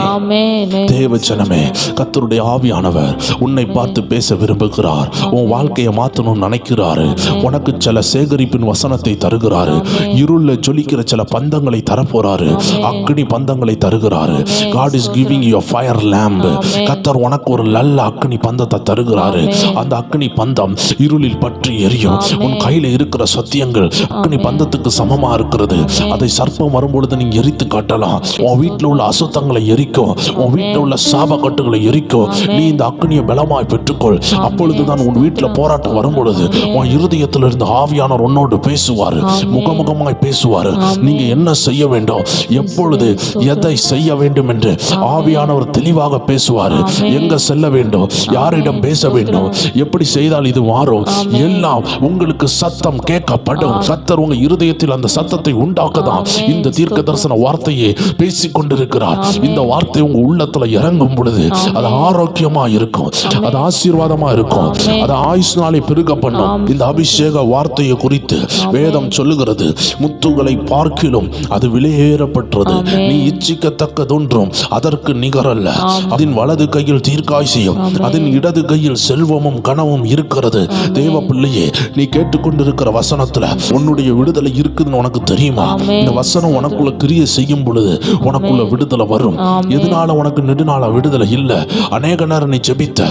தேவச்சனமே, கர்த்தருடைய ஆவியானவர் உன்னை பார்த்து பேச விரும்புகிறார். உன் வாழ்க்கையை மாற்றணும்னு நினைக்கிறாரு. உனக்கு சில சேகரிப்பின் வசனத்தை தருகிறாரு. இருள ஜொலிக்கிற சில பந்தங்களை தரப்போறாரு. அக்னி பந்தங்களை தருகிறாரு. God is giving you a fire lamp. கர்த்தர் உனக்கு ஒரு நல்ல அக்னி பந்தத்தை தருகிறாரு. அந்த அக்னி பந்தம் இருளில் பற்றி எரியும். உன் கையில இருக்கிற சத்தியங்கள் அக்னி பந்தத்துக்கு சமமா இருக்கிறது. அதை சர்ப்பம் வரும்பொழுது நீங்க எரித்து காட்டலாம். உன் வீட்டில் உள்ள அசுத்தங்களை எரிக்கும். உன் வீட்டில் உள்ள சாப கட்டுகளை எரிக்கும். நீ இந்த அக்னியை பலமாய் பெற்றுக்கொள். அப்பொழுதுதான் உன் வீட்டில் போராட்டம் வரும்பொழுது உன் இருதயத்தில் இருந்து ஆவியானவர் உன்னோடு பேசுவார். முகமுகமாய் பேசுவார். நீங்க என்ன செய்ய வேண்டும், எப்பொழுது எதை செய்ய வேண்டும் என்று ஆவியானவர் தெளிவாக பேசுவார். எங்க செல்ல வேண்டும், யாரிடம் பேச வேண்டும், எப்படி செய்தால் இது மாறும், எல்லாம் உங்களுக்கு சத்தம் கேட்கப்படும். கர்த்தர் உங்க இருதயத்தில் அந்த சத்தத்தை உண்டாக்கதான் இந்த தீர்க்க தரிசன வார்த்தையை பேசிக் கொண்டிருக்கிறார். இந்த வார்த்தை உங்க உள்ளத்துல இறங்கும் பொழுது அது ஆரோக்கியமா இருக்கும், அது ஆசீர்வாதமா இருக்கும், அது ஆயுஷ் நாளை பெருக பண்ணும். இந்த அபிஷேக வார்த்தையை குறித்து வேதம் சொல்லுகிறது, முத்துகளை பார்க்கிலும் அது விலையேறப்பட்டது, நீ இச்சிக்கத்தக்கதொன்றும் அதற்கு நிகரல்ல. அதன் வலது கையில் தீர்க்காய்ச்சியும் அதன் இடது கையில் செல்வமும் கனவும் இருக்கிறது. தேவ பிள்ளையே, நீ கேட்டுக்கொண்டிருக்கிற வசனத்துல உன்னுடைய விடுதலை இருக்குதுன்னு உனக்கு தெரியுமா? இந்த வசனம் உனக்குள்ள கிரியை செய்யும் பொழுது உனக்குள்ள விடுதலை வரும். எதனால உனக்கு நெடுநாள விடுதலை இல்ல? அநேக நேரம் நீ ஜெபித்த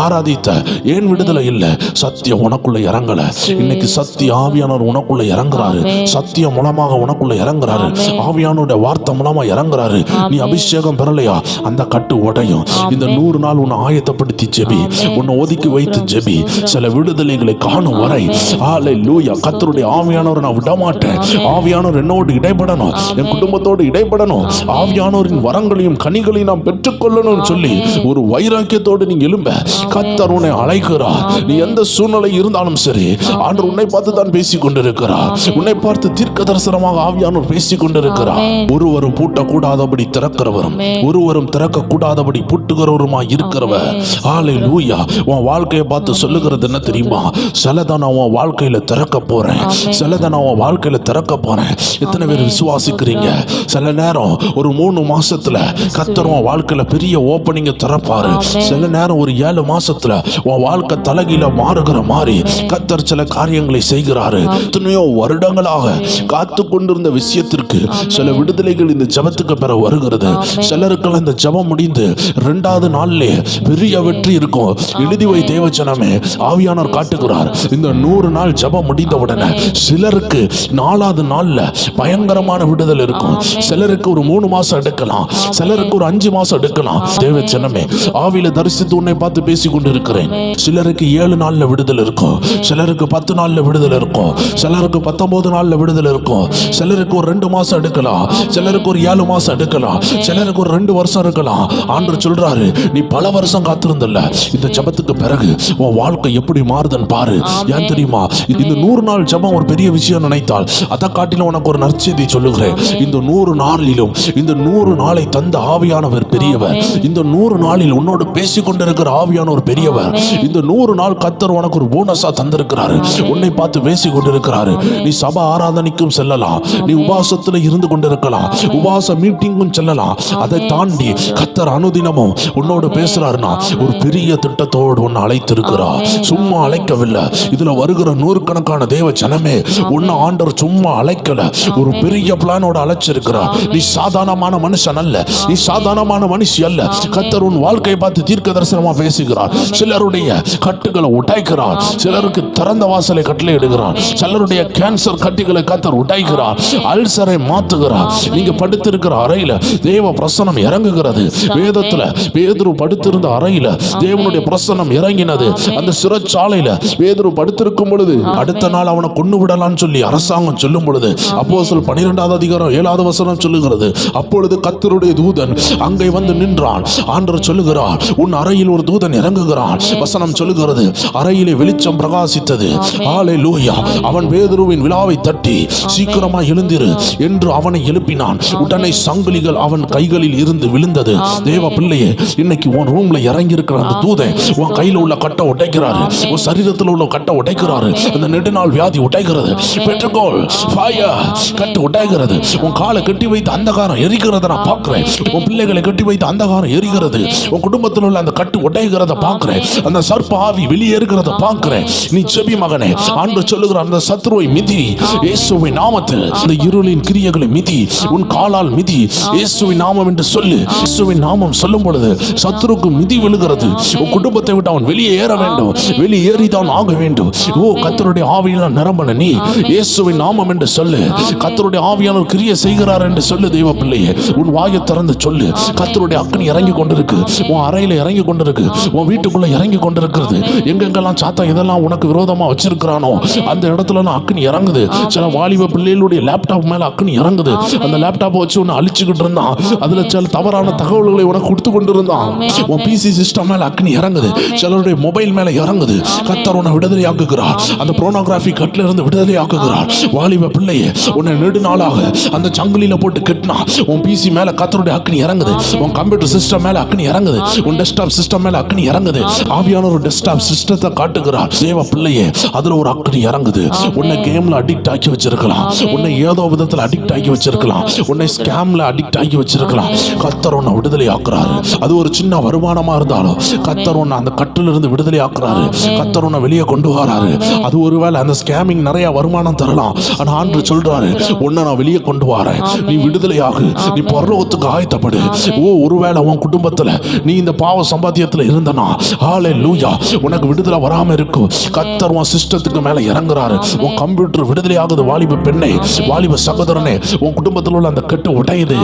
ஆராதித்த, ஏன் விடுதலை இல்ல? சத்தியம் உனக்குள்ள இறங்கல. இன்னைக்கு சத்திய ஆவியானவர் உனக்குள்ள இறங்குறாரு. சத்தியம் மூலமாக உனக்குள்ள இறங்குறாரு. ஆவியானோட வார்த்தை மூலமா இறங்குறாரு. நீ அபிஷேகம் பெறலையா? அந்த கட்டு உடையும். இந்த 100 நாள் உன்னை ஆயத்தப்படுத்தி ஜெபி, உன்னை ஒதுக்கி வைத்து ஜெபி. சில விடுதலைகளை காணும் வரை ஹல்லேலூயா. கர்த்தருடைய ஆவியானவர் நான் விட மாட்டேன். ஆவியானவர் என்னோடு இடைப்படணும், என் குடும்பத்தோடு இடைப்படணும். ஆவியானவரின் வரங்களையும் கனிகளையும் நாம் பெற்றுக்கொள்ளணும் சொல்லி ஒரு வைராக்கியத்தோடு நீங்க எழும்ப கர்த்தர் உன்னை அழைக்கிறார். நீ எந்த சூழ்நிலை இருந்தாலும் சரி, ஆண்டவர் உன்னை பார்த்து தான் பேசிக் கொண்டிருக்கிறார். உன்னை பார்த்து தீர்க்க தரிசனமாக ஆவியானவர் பேசிக் கொண்டிருக்கிறார். ஒருவரும் பூட்டக்கூடாதபடி திறக்கிறவரும் ஒருவரும் திறக்க கூடாதபடி பூட்டுகிறவருமாய் இருக்கிறவர். ஹல்லேலூயா. உன் வாழ்க்கையை பார்த்து சொல்லுகிறது என்ன தெரியுமா? சிலதை நான் உன் வாழ்க்கையில திறக்க போறேன், சிலதை நான் உன் வாழ்க்கையில திறக்க போறேன். எத்தனை பேர் விசுவாசிக்கிறீங்க? சில நேரம் ஒரு 3 மாசத்துல கர்த்தர் உன் வாழ்க்கையில பெரிய ஓப்பனிங்க திறப்பாரு. சில நேரம் ஒரு 7 மாசத்துல உன் வாழ்க்கை தலைகீழ மாறுகிற மாதிரி கர்த்தர் சில காரியங்களை செய்கிறாரு. எத்தனையோ வருடங்களாக காத்து கொண்டிருந்த விஷயத்திற்கு சில விடுதலைகள் இந்த ஜபத்துக்கு பெற வருகிறது. சிலருக்கெல்லாம் இந்த ஜபம் முடிந்து 2வது நாள்லே பெரிய வெற்றி இருக்கும். எழுதி வை தேவச்சனமே, ஆவியானவர் காட்டுகிறார். இந்த 100 நாள் ஜபம் முடிந்த உடனே சிலருக்கு 4வது நாள்ல பயங்கரமான விடுதலை இருக்கும். சிலருக்கு ஒரு 3 மாசம் எடுக்கலாம், சிலருக்கு ஒரு 5 மாசம் எடுக்கலாம். தேவச்சனமே, ஆவியில தரிசித்து உன்னை பார்த்து பேசிக் கொண்டிருக்கிறேன். சிலருக்கு 7 நாள்ல விடுதலை இருக்கும், சிலருக்கு 10 நாள்ல விடுதலை இருக்கும், சிலருக்கு 19 நாள்ல விடுதலை இருக்கும். சிலருக்கு ஒரு 2 மாசம் எடுக்கலாம், சிலருக்கு ஒரு 7 மாசம் எடுக்கலாம், சிலருக்கு ஒரு 2 வருஷம் இருக்கலாம். ஆண்டவர் சொல்றாரு, நீ பல வருஷம் காத்திருந்தல்ல, இந்த ஜபத்துக்கு பிறகு உன் வாழ்க்கை எப்படி மாறுதுன்னு பாரு. ஏன் தெரியுமா? இந்த 100 நாள் ஜபம் ஒரு பெரிய விஷயம் நினைத்தால் அதை காட்டிலும் உனக்கு ஒரு நற்செய்தி சொல்லுகிறேன். இந்த 100 நாளிலும் இந்த 100 நாளை தந்த ஆவியானவர் பெரியவர். இந்த 100 நாளில் உன்னோடு பேசிக் கொண்டிருக்கிற ஆவியானவர் பெரியவர். இந்த 100 நாள் கர்த்தர் உனக்கு ஒரு போனஸா தந்திருக்கிறாரு. உன்னை பார்த்து பேசிக் கொண்டிருக்கிறாரு. நீ சபை ஆராதனைக்கும் செல்லலாம், நீ உபாசத்துல இருந்து கொண்டிருக்கலாம், உபாச மீட்டிங்கும் செல்லலாம். அதை தாண்டி கர்த்தர் அனுதினமும் உன்னோடு பேசுறாருன்னா ஒரு பெரிய திட்டத்தோடு உன்னை அழைத்திருக்கிறார். சும்மா அழைக்கவில்லை. இதுல வருகிற 100கணக்கான தேவ ஜனமே, உன்னை ஆண்டவர் சும்மா அழைக்கல, ஒரு பெரிய பிளானோட அழைச்சிருக்கிறார். நீ சாதாரணமான மனுஷன் அல்ல, நீ சாதாரணமான மனுஷி அல்ல. கர்த்தர் உன் வாழ்க்கையை பார்த்து தீர்க்க தரிசனமா பேசுகிறார். சிலருடைய கட்டுகளை உடைக்கிறார், சிலருக்கு திறந்த வாசலை கட்டளை இடுகிறார், சிலருடைய கேன்சர் கட்டிகளை கர்த்தர் உடைக்கிறார், அல்சரை மாத்துகிறார். நீங்க படுத்திருக்கிற அறையில தேவ பிரசன்னம் இறங்குகிறது. வேதத்துல பேதுரு படுத்திருந்த அறையில தேவனுடைய பிரசன்னம் இறங்கினது. அந்த சிறைச்சாலையில பேதுரு படுத்திருக்கும் பொழுது அடுத்த நாள் அவனை கொண்டு விடலான்னு சொல்லி அரசாங்கம் சொல்லும் பொழுது அப்போஸ்தலர் 12வது அதிகாரம் 7வது வசனம் சொல்லுகிறது, அப்பொழுது கர்த்தருடைய தூதன் அங்கே வந்து நின்றான். ஆண்டவர் சொல்லுகிறார், உன் அறையில் ஒரு தூதன் இறங்குகிறான். வசனம் சொல்லுகிறது, அறையிலே வெளிச்சம் பிரகாசித்தது. ஹல்லேலூயா. அவன் பேதுருவின் விழாவை தட்டி தட்டி சீக்கிரமா எழுந்திரு என்று அவனை எழுப்பினான். உடனே சங்கிலிகள் அவன் கைகளில் இருந்து விழுந்தது. தேவ பிள்ளையே, இன்னைக்கு உன் ரூம்ல இறங்கி இருக்கிற அந்த தூதன் உன் கையில உள்ள கட்டை உடைக்கிறாரு, உன் சரீரத்தில் உள்ள கட்டை உடைக்கிறாரு, அந்த நெடுநாள் வியாதி உடைக்கிறது. பெற்றுக்கோள் ஃபயர். கட்டு உடைக்கிறது. உன் காலை கட்டி வைத்து அந்தகாரம் எரிக்கிறத நான் பார்க்கிறேன். உன் பிள்ளைகளை கட்டி வைத்து அந்தகாரம் எரிகிறது. உன் குடும்பத்தில் உள்ள அந்த கட்டு உடைக்கிறத பார்க்கிறேன். அந்த சர்ப்ப ஆவி வெளியேறுகிறத பார்க்கிறேன். நீ செபி மகனே, ஆண்டவர் சொல்லுகிற அந்த சத்ருவை மிதி இயேசுவின் நாமத்தில். அந்த இருளின் கிரியைகளை மிதி, உன் காலால் மிதி இயேசுவின் நாமம் என்று சொல்லு. இயேசுவின் நாமம் சொல்லும் பொழுது சத்ருக்கு மிதி விழுகிறது. உன் குடும்பத்தை விட்டு அவன் வெளியே ஏற வேண்டும், வெளியேறிதான் ஆக வேண்டும். ஓ, கர்த்தருடைய ஆவியால் நிரம்பின நீ இயேசுவின் நாமம் என்று சொல்லு. கர்த்தருடைய ஆவியானவர் கிரியை செய்கிறார் என்று சொல்லு. தெய்வ பிள்ளையே, உன் வாயை திறந்து சொல்லு. கர்த்தருடைய அக்கினி இறங்கி கொண்டிருக்கு. உன் அறையில இறங்கி கொண்டிருக்கு. உன் வீட்டுக்குள்ள இறங்கி கொண்டிருக்கிறது. எங்கெங்கெல்லாம் சாத்தா இதெல்லாம் உனக்கு விரோதமா வச்சிருக்கிறானோ அந்த இடத்துல அக்கினி இறங்குது. சில வாலிப பிள்ளைகளுடைய லேப்டாப் மேல அக்கினி இறங்குது. அந்த லேப்டாப்பை வச்சு உன்னை அழிச்சுக்கிட்டு இருந்தான். அதுல சில தவறான தகவல்களை உனக்கு கொடுத்து கொண்டு இருந்தான். உன் பிசி சிஸ்டம் மேல அக்கினி இறங்குது. சிலருடைய மொபைல் மேல இறங்குது. கர்த்தர் உன்னை விடுதலை ஆக்குகிறார். அந்த போர்னோகிராஃபி கட்டில இருந்து விடுதலை ஆக்குகிறார். வாலிப பிள்ளையே, உன்னை நெடுநாளாக அந்த சங்கிலியில போட்டு கட்டினா உன் பிசி மேல கர்த்தருடைய அக்கினி இறங்குது. உன் கம்ப்யூட்டர் சிஸ்டம் மேல அக்கினி இறங்குது. உன் டெஸ்க்டாப் சிஸ்டம் மேல அக்கினி இறங்குது. ஆவியான ஒரு டெஸ்க்டாப் சிஸ்டத்தை காட்டுகிறார். தேவ பிள்ளையே, அதுல ஒரு அக்கினி இறங்குது. உன்னை கேம்ல அடிக்ட் ஆக்கி வச்சிருக்கலாம். உன்னை ஏதோ விதத்துல அடிக்ட் ஆக்கி வச்சிருக்கலாம். உன்னை ஸ்கேம்ல அடிக்ட் ஆக்கி வச்சிருக்கலாம். கர்த்தர் உன்னை விடுதலை ஆக்குறாரு. அது ஒரு சின்ன வருமானமா இருந்தாலும் கர்த்தர் உன்னை அந்த கட்டில இருந்து விடுதலை ஆக்குறாரு. கர்த்தர் உன்னை வெளியே கொண்டு வராரு. அது ஒருவேளை அந்த ஸ்கேமிங் நிறைய வருமானம் தரலாம். ஆனா ஆண்டவர் சொல்றாரு, உன்னை நான் வெளியே கொண்டு வரேன். நீ விடுதலையாகு. நீ பரலோகத்துக்கு ஆயத்தப்படு. ஓ, ஒருவேளை உன் குடும்பத்துல நீ இந்த பாவ சம்பாத்தியத்துல இருந்தனா, ஹல்லேலூயா, உனக்கு விடுதலை வராம இருக்கும். கர்த்தர் உன் சிஸ்டத்துக்கு மேல இறங்குறாரு. உன் கம்ப்யூட்டர் விடுதலை ஆகுது. வாலிப பெண்ணே, வாலிப சகோதரனே, உன் குடும்பத்தில் உள்ள அந்த கட்டு உடையுது.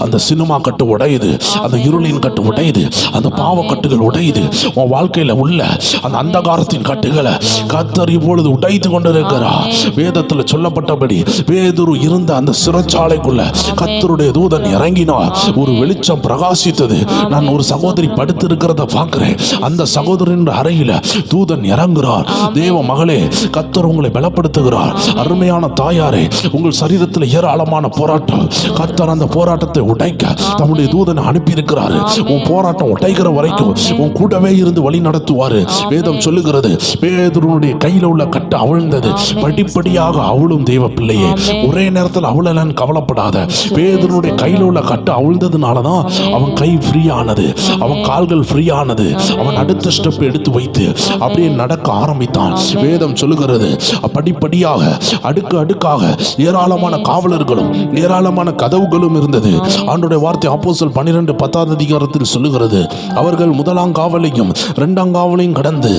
அந்த சினிமா கட்டு உடையுது. அந்த இருளின் கட்டு உடையுது. அந்த பாவ கட்டுகள் உடையுது. உன் வாழ்க்கையில உள்ள அந்த அந்தகாரத்தின் கட்டுகளை கர்த்தர் இப்பொழுது உடைத்து கொண்டிருக்கிறார். வேதத்தில் சொல்லப்பட்டபடி பேதுரு இருந்த அந்த சிறைச்சாலைக்குள்ள கர்த்தருடைய தூதன் இறங்கினார். ஒரு வெளிச்சம் பிரகாசித்தது. நான் ஒரு சகோதரி படுத்து இருக்கிறத பார்க்கிறேன். அந்த சகோதரின் அறையில தூதன் இறங்குறார். தேவ மகளே, கர்த்தர் உங்களை பலப்படுத்துகிறார். அருமையான தாயாரே, உங்கள் சரீரத்தில் ஏராளமான போராட்டம். கர்த்தர் அந்த போராட்டத்தை உடைக்க தம்முடைய தூதனை அனுப்பி இருக்கிறாரு. உன் போராட்டம் உடைக்கிற வரைக்கும் உன் கூடவே இருந்து வழி நடத்துவாரு. வேதம் சொல்லுகிறது, பேதுருனுடைய கையில உள்ள கட்டு அவிழ்ந்தது. படிப்படியாக அவளும் தேவ பிள்ளையே, ஒரே நேரத்தில் அவளன்னு கவலைப்படாத. பேதுருனுடைய கையில உள்ள கட்டு அவிழ்ந்ததுனாலதான் அவன் கை ஃப்ரீ ஆனது. அவன் கால்கள் ஃப்ரீ ஆனது. அவன் அடுத்த ஸ்டெப் எடுத்து வைத்து அப்படியே நடக்க ஆரம்பித்தான். வேதம் சொல்லுகிறது, படிப்படியாக அடுக்கு அடுக்காக ஏராளமான காவலர்களும் ஏராளமான கதவுகளும் இருந்தது. ஆண்டவருடைய வார்த்தை அப்போஸ்தலர் 12:10 சொல்லுகிறது, அவர்கள் முதலாம் காவலையும் இரண்டாம் காவலையும் கடந்து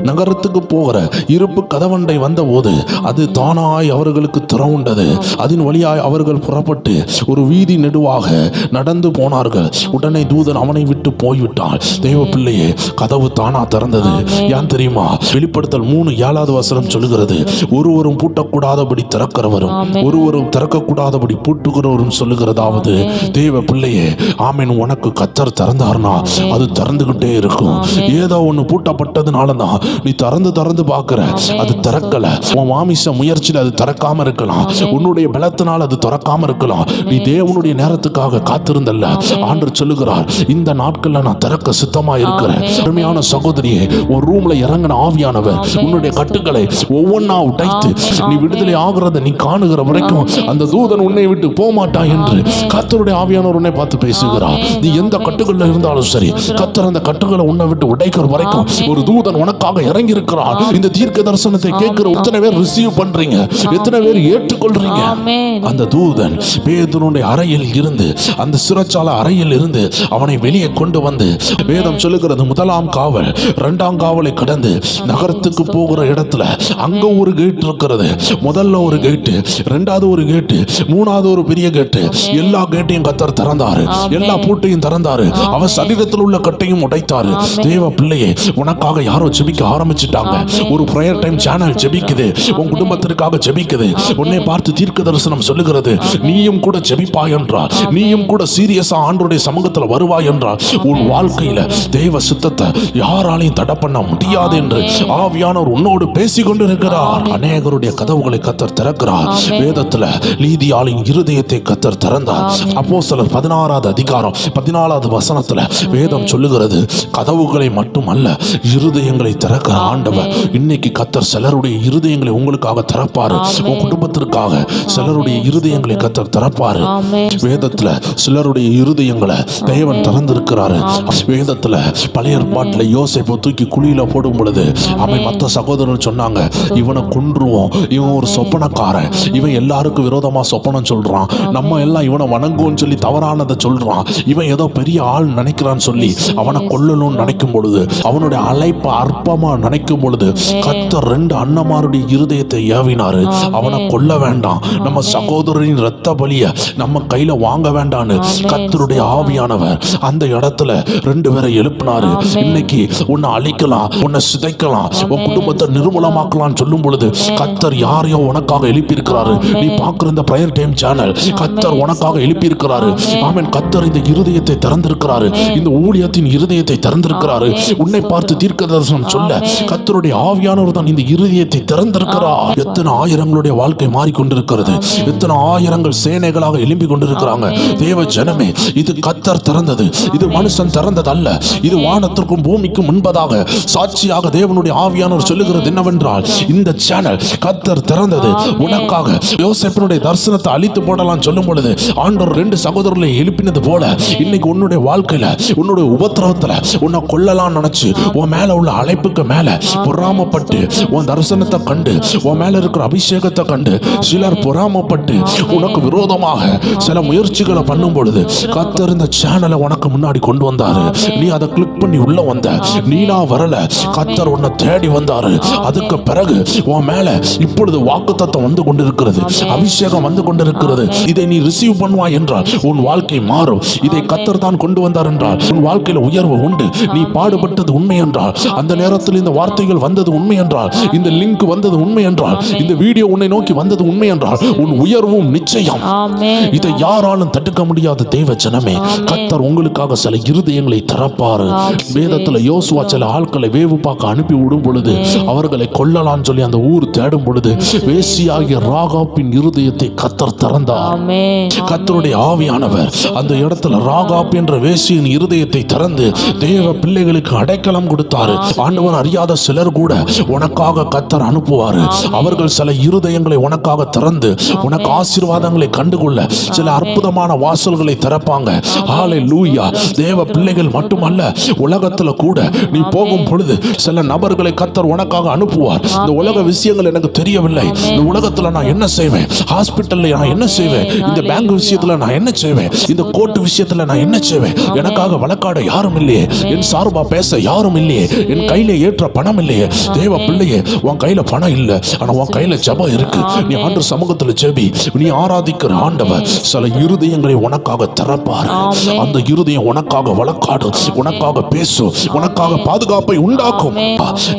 நகரத்துக்கு போகிற இருப்பு கதவண்டை வந்தபோது அது தானாய் அவர்களுக்கு திறவுண்டது. அதன் வழியாய் அவர்கள் புறப்பட்டு ஒரு வீதி நெடுவாக நடந்து போனார்கள். உடனே தூதன் அவனை விட்டு போய்விட்டான். தேவ பிள்ளையே, கதவு தானா திறந்தது. ஏன் தெரியுமா? வெளிப்படுத்தல் 3:7 சொல்லுகிறது, ஒருவரும் பூட்டக்கூடாதபடி திறக்கிறவரும் ஒருவரும் திறக்கக்கூடாதபடி பூட்டுகிறவரும் சொல்லுகிறதாவது. தேவ பிள்ளையே, ஆமென். உனக்கு கர்த்தர் திறந்தார்னா அது திறந்துகிட்டே இருக்கும். ஏதோ ஒன்று பூட்டப்பட்டதுனாலதான் நீ திறந்து பார்க்கிற, அது திறக்கல. உன் மாமிச முயற்சியில் அது திறக்காம இருக்கலாம். உன்னுடைய பலத்தினால் அது திறக்காம இருக்கலாம். நீ தேவனுடைய நேரத்துக்காக காத்திருந்தல்ல. ஆண்டவர் சொல்லுகிறார், இந்த நாட்கள்ல நான் திறக்க சித்தமா இருக்கிறேன். அருமையான சகோதரியே, உன் ரூம்ல இறங்கின ஆவியானவர் உன்னுடைய கட்டுகளை ஒவ்வொன்னா உடைத்து நீ விடுதலை ஆகிறத நீ காணுகிற வரைக்கும் அந்த தூதன் உன்னை விட்டு போக மாட்டான் என்று கர்த்தருடைய ஆவியானவர் உன்னை பார்த்து பேசுகிறார். நீ எந்த கட்டுகள்ல இருந்தாலும் சரி, கர்த்தர் அந்த கட்டுகளை உன்னை விட்டு உடைக்கிற வரைக்கும் ஒரு தூதன் உனக்காக இறங்கி இருக்கிறார். இந்த தீர்க்க தரிசனத்தை கேட்கிற எத்தனை பேர் ரிசீவ் பண்றீங்க? எத்தனை பேர் ஏற்றுக்கொள்றீங்க? அந்த தூதன் பேதுருடைய அறையில் இருந்து, அந்த சிறைச்சாலை அறையில் இருந்து அவனை வெளியே கொண்டு வந்து, வேதம் சொல்லுகிறது, முதலாம் காவல் இரண்டாம் காவலை கடந்து நகரத்துக்கு போகிற இடத்துல அங்க ஒரு கேட் இருக்கிறது. முதல்ல ஒரு கேட்டு, இரண்டாவது ஒரு கேட்டு, மூணாவது ஒரு பெரிய கேட்டு. எல்லா கேட்டையும் கர்த்தர் திறந்தாரு. எல்லா பூட்டையும் திறந்தாரு. அவர் சரீரத்தில் உள்ள கட்டையும் உடைத்தாரு. தேவ பிள்ளையே, உனக்காக யாரோ ஜெபிக்க ஆரம்பிச்சிட்டாங்க. ஒரு பிரேயர் டைம் சேனல் ஜெபிக்குது. உன் குடும்பத்திற்காக ஜெபிக்குது. உன்னை பார்த்து தீர்க்க தரிசனம் சொல்லுகிறது, நீயும் கூட ஜெபிப்பாய் என்றார். நீயும் கூட சீரியஸா ஆண்டவருடைய சமூகத்தில் வருவாய் என்றார். உன் வாழ்க்கையில தேவ சித்தத்தை யாராலையும் தடை பண்ண முடியாது என்று ஆவியானவர் உன்னோடு பேசிக் கொண்டிருக்கிறார். அநேகருடைய கதவுகளை கர்த்தர் திறக்கிறார். வேதத்துல லீதியாளின் இருதயத்தை கர்த்தர் திறந்தார். அப்போஸ்தலர் 16வது அதிகாரம் 14வது வசனத்துல வேதம் சொல்லுகிறது, கதவுகளை மட்டுமல்ல இருதயங்களை திறக்கிற ஆண்டவர். இன்னைக்கு கர்த்தர் சிலருடைய இருதயங்களை உங்களுக்காக திறப்பாரு. உன் குடும்பத்திற்காக சிலருடைய இருதயங்களை கர்த்தர் திறப்பாரு. வேதத்துல சிலருடைய இருதயங்களை தேவன் திறந்திருக்கிறாரு. வேதத்துல பழைய ஏற்பாட்டுல யோசேப்பை தூக்கி குழியில போடும் பொழுது அவன் மற்ற சகோதரர்கள் சொன்னாங்க, இவனை கொன்றுவோம், இவன் ஒரு சொப்பனக்காரன், இவன் எல்லாருக்கும் விரோதமா சொப்பனம் சொல்றான், நம்ம எல்லாம் இவனை வணங்குவோம் சொல்லி தவறானதை சொல்றான், இவன் ஏதோ பெரிய ஆள் நினைக்கிறான்னு சொல்லி அவனை கொல்லணும்னு நினைக்கும் பொழுது, அவனுடைய அழைப்பை அற்பமா நினைக்கும் பொழுது கர்த்தர் 2 அண்ணமாருடைய இருதயத்தை ஏவினாரு. அவனை கொல்ல வேண்டாம், நம்ம சகோதரரின் இரத்த பலிய நம்ம கையில வாங்க வேண்டான்னு கர்த்தருடைய ஆவியானவர் அந்த இடத்துல 2 பேரை எழுப்பினாரு. இன்னைக்கு உன்னை அழிக்கலாம், உன்னை சிதைக்கலாம், உன் குடும்பத்தை நிர்மூலமாக்கலாம் சொல்லும் பொழுது கர்த்தர் யாரையோ உனக்காக எழுப்பி இருக்கிறாரு. நீ பார்க்கிற இந்த பிரேயர் டைம் சேனல் கர்த்தர் உனக்காக எழுப்பி இருக்கிறாரு. ஆமென். கர்த்தர் இந்த இருதயத்தை திறந்திருக்கிறாரு, இந்த ஊழியத்தின் இருதயத்தை திறந்திருக்கிறாரு. உன்னை பார்த்து தீர்க்கதரிசனம் சொல்ல கர்த்தருடைய ஆவியானவர் தான் இந்த இருதயத்தை திறந்திருக்கிறார். எத்தனை ஆயிரங்களுடைய வாழ்க்கை மாறிக்கொண்டிருக்கிறது, எத்தனை ஆயிரங்கள் சேனைகளாக எழும்பி கொண்டிருக்கிறாங்க. தேவ ஜனமே, இது கர்த்தர் திறந்தது, இது மனுஷன் திறந்தது அல்ல. இது வானத்திற்கும் பூமிக்கும் முன்பதாக சாட்சியாக தேவனுடைய ஆவியானவர் சொல்லுகிறது என்னவென்றால், இந்த சேனல் கர்த்தர் திறந்தது உனக்காக. யோசேப்பினுடைய தரிசனத்தை அழித்து போடலாம் சொல்லும் பொழுது ஆண்டவர் 2 சகோதரர்களை எழுப்பினது போல இன்னைக்கு உன்னுடைய வாழ்க்கையில உன்னுடைய உபத்திரவத்துல உன்னை கொல்லலாம் நினைச்சு உன் மேல உள்ள அழைப்புக்கு மேல பொறாமப்பட்டு உன் தரிசனத்தை கண்டு உன் மேல இருக்கிற அபிஷேகத்தை கண்டு சிலர் பொறாமப்பட்டு உனக்கு விரோதமாக சில முயற்சிகளை பண்ணும் பொழுது கர்த்தர் இந்த சேனலை உனக்கு முன்னாடி கொண்டு வந்தாரு. நீ அதை கிளிக் பண்ணி உள்ள வந்த, நீனா வரல, கர்த்தர் உன்னை தேடி வந்தாரு. அதுக்கு பிறகு உன் மேல இப்பொழுது வாக்குத்தத்தம் வந்து கொண்டிருக்கிறது, அபிஷேகம் வந்து கொண்டிருக்கிறது. இதை நீ ரிசீவ் பண்ணுவாய் என்றால் உன் வாழ்க்கை மாறும். இதை கர்த்தர் தான் கொண்டு வந்தார் என்றால் உன் வாழ்க்கையில உயர்வு உண்டு. நீ பாடுபட்டது உண்மை என்றால், அந்த நேரத்தில் இந்த வார்த்தைகள் வந்தது உண்மை என்றால், இந்த லிங்க் வந்தது உண்மை என்றால், இந்த வீடியோ உன்னை நோக்கி வந்தது உண்மை என்றால் உன் உயர்வும் நிச்சயம். இதை யாராலும் தடுக்க முடியாத தேவ ஜனமே, கர்த்தர் உங்களுக்காக சில இருதயங்களை திறப்பாரு. வேதத்துல யோசுவா சில ஆட்களை வேவு பார்க்க அனுப்பி விடும் பொழுது அவர்களை கொல்லலான்னு சொல்லி அந்த ஊர் தேடும் பொழுது வேசியாகிய ராகாப்பின் இருதயத்தை கர்த்தர் திறந்தார். கர்த்தருடைய ஆவியானவர் அந்த இடத்துல ராகாப் என்ற வேசியின் இருதயத்தை திறந்து தேவ பிள்ளைகளுக்கு அடைக்கலம் கொடுத்தாரு. ஆண்டவர் அறியாத சிலர் கூட உனக்காக கர்த்தர் அனுப்புவாரு. அவர்கள் சில இருதயங்களை உனக்காக திறந்து உனக்கு ஆசீர்வாதங்களை கண்டுகொள்ள சில அற்புதமான வாசல்களை திறப்பாங்க. ஹல்லேலூயா. தேவ பிள்ளைகள் மட்டுமல்ல, உலகத்துல கூட நீ போகும் பொழுது சில நபர்களை கர்த்தர் உனக்காக அனுப்புவார். இந்த உலக விஷயங்கள் எனக்கு தெரியவில்லை, இந்த உலகத்துல நான் என்ன செய்வேன், ஹாஸ்பிட்டல்ல நான் என்ன செய்வேன், இந்த பேங்க் விஷயத்துல நான் என்ன செய்வேன், இந்த கோர்ட் விஷயத்துல நான் என்ன செய்வேன், எனக்காக வழக்காட யாரும் இல்லையே, என் சார்பா பேச யாரும் இல்லையே, என் கையில ஏற்ற பணம் இல்லையே. தேவ பிள்ளையே, உன் கையில பணம் இல்ல, ஆனா உன் கையில ஜெபம் இருக்கு. நீ ஆண்டவர் சமூகத்துல ஜெபி, நீ ஆராதிக்கிற ஆண்டவர் சில இருதயங்களை உனக்காக திறப்பார். அந்த இருதயம் உனக்காக வழக்காடு, உனக்காக பேசும், உனக்காக பாதுகாப்பை உண்டாக்கும்.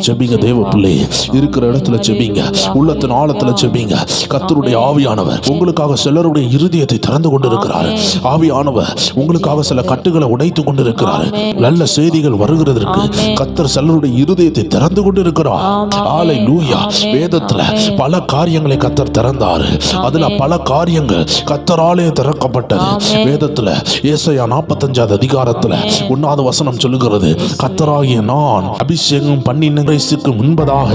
ஜெபிங்க தேவ பிள்ளையே, இருக்கிற இடத்துல ஜெபிங்க, உள்ளத்தின் ஆழத்துல ஜெபிங்க. கர்த்தருடைய ஆவியானவர் உங்களுக்காக சிலருடைய இருதயத்தை திறந்து கொண்டிருக்கிறார். ஆவியானவர் உங்களுக்காக சில கட்டுகளை உடைத்து கொண்டிருக்கிறார். நல்ல செய்திகள் வருகிறதற்கு கர்த்தர் சிலருடைய இருதயத்தை திறந்து கொண்டிருக்கிறார். ஹல்லேலூயா. வேதத்துல பல காரியங்களை கர்த்தர் திறந்தாரு. அதுல பல காரியங்கள் கர்த்தராலே திறக்கப்பட்டது. வேதத்துல ஏசாயா 45வது அதிகாரத்துல 1வது வசனம் சொல்லுகிறது, கர்த்தராகிய நான் அபிஷேகம் பண்ணின கிறிஸ்துவுக்கு முன்பதாக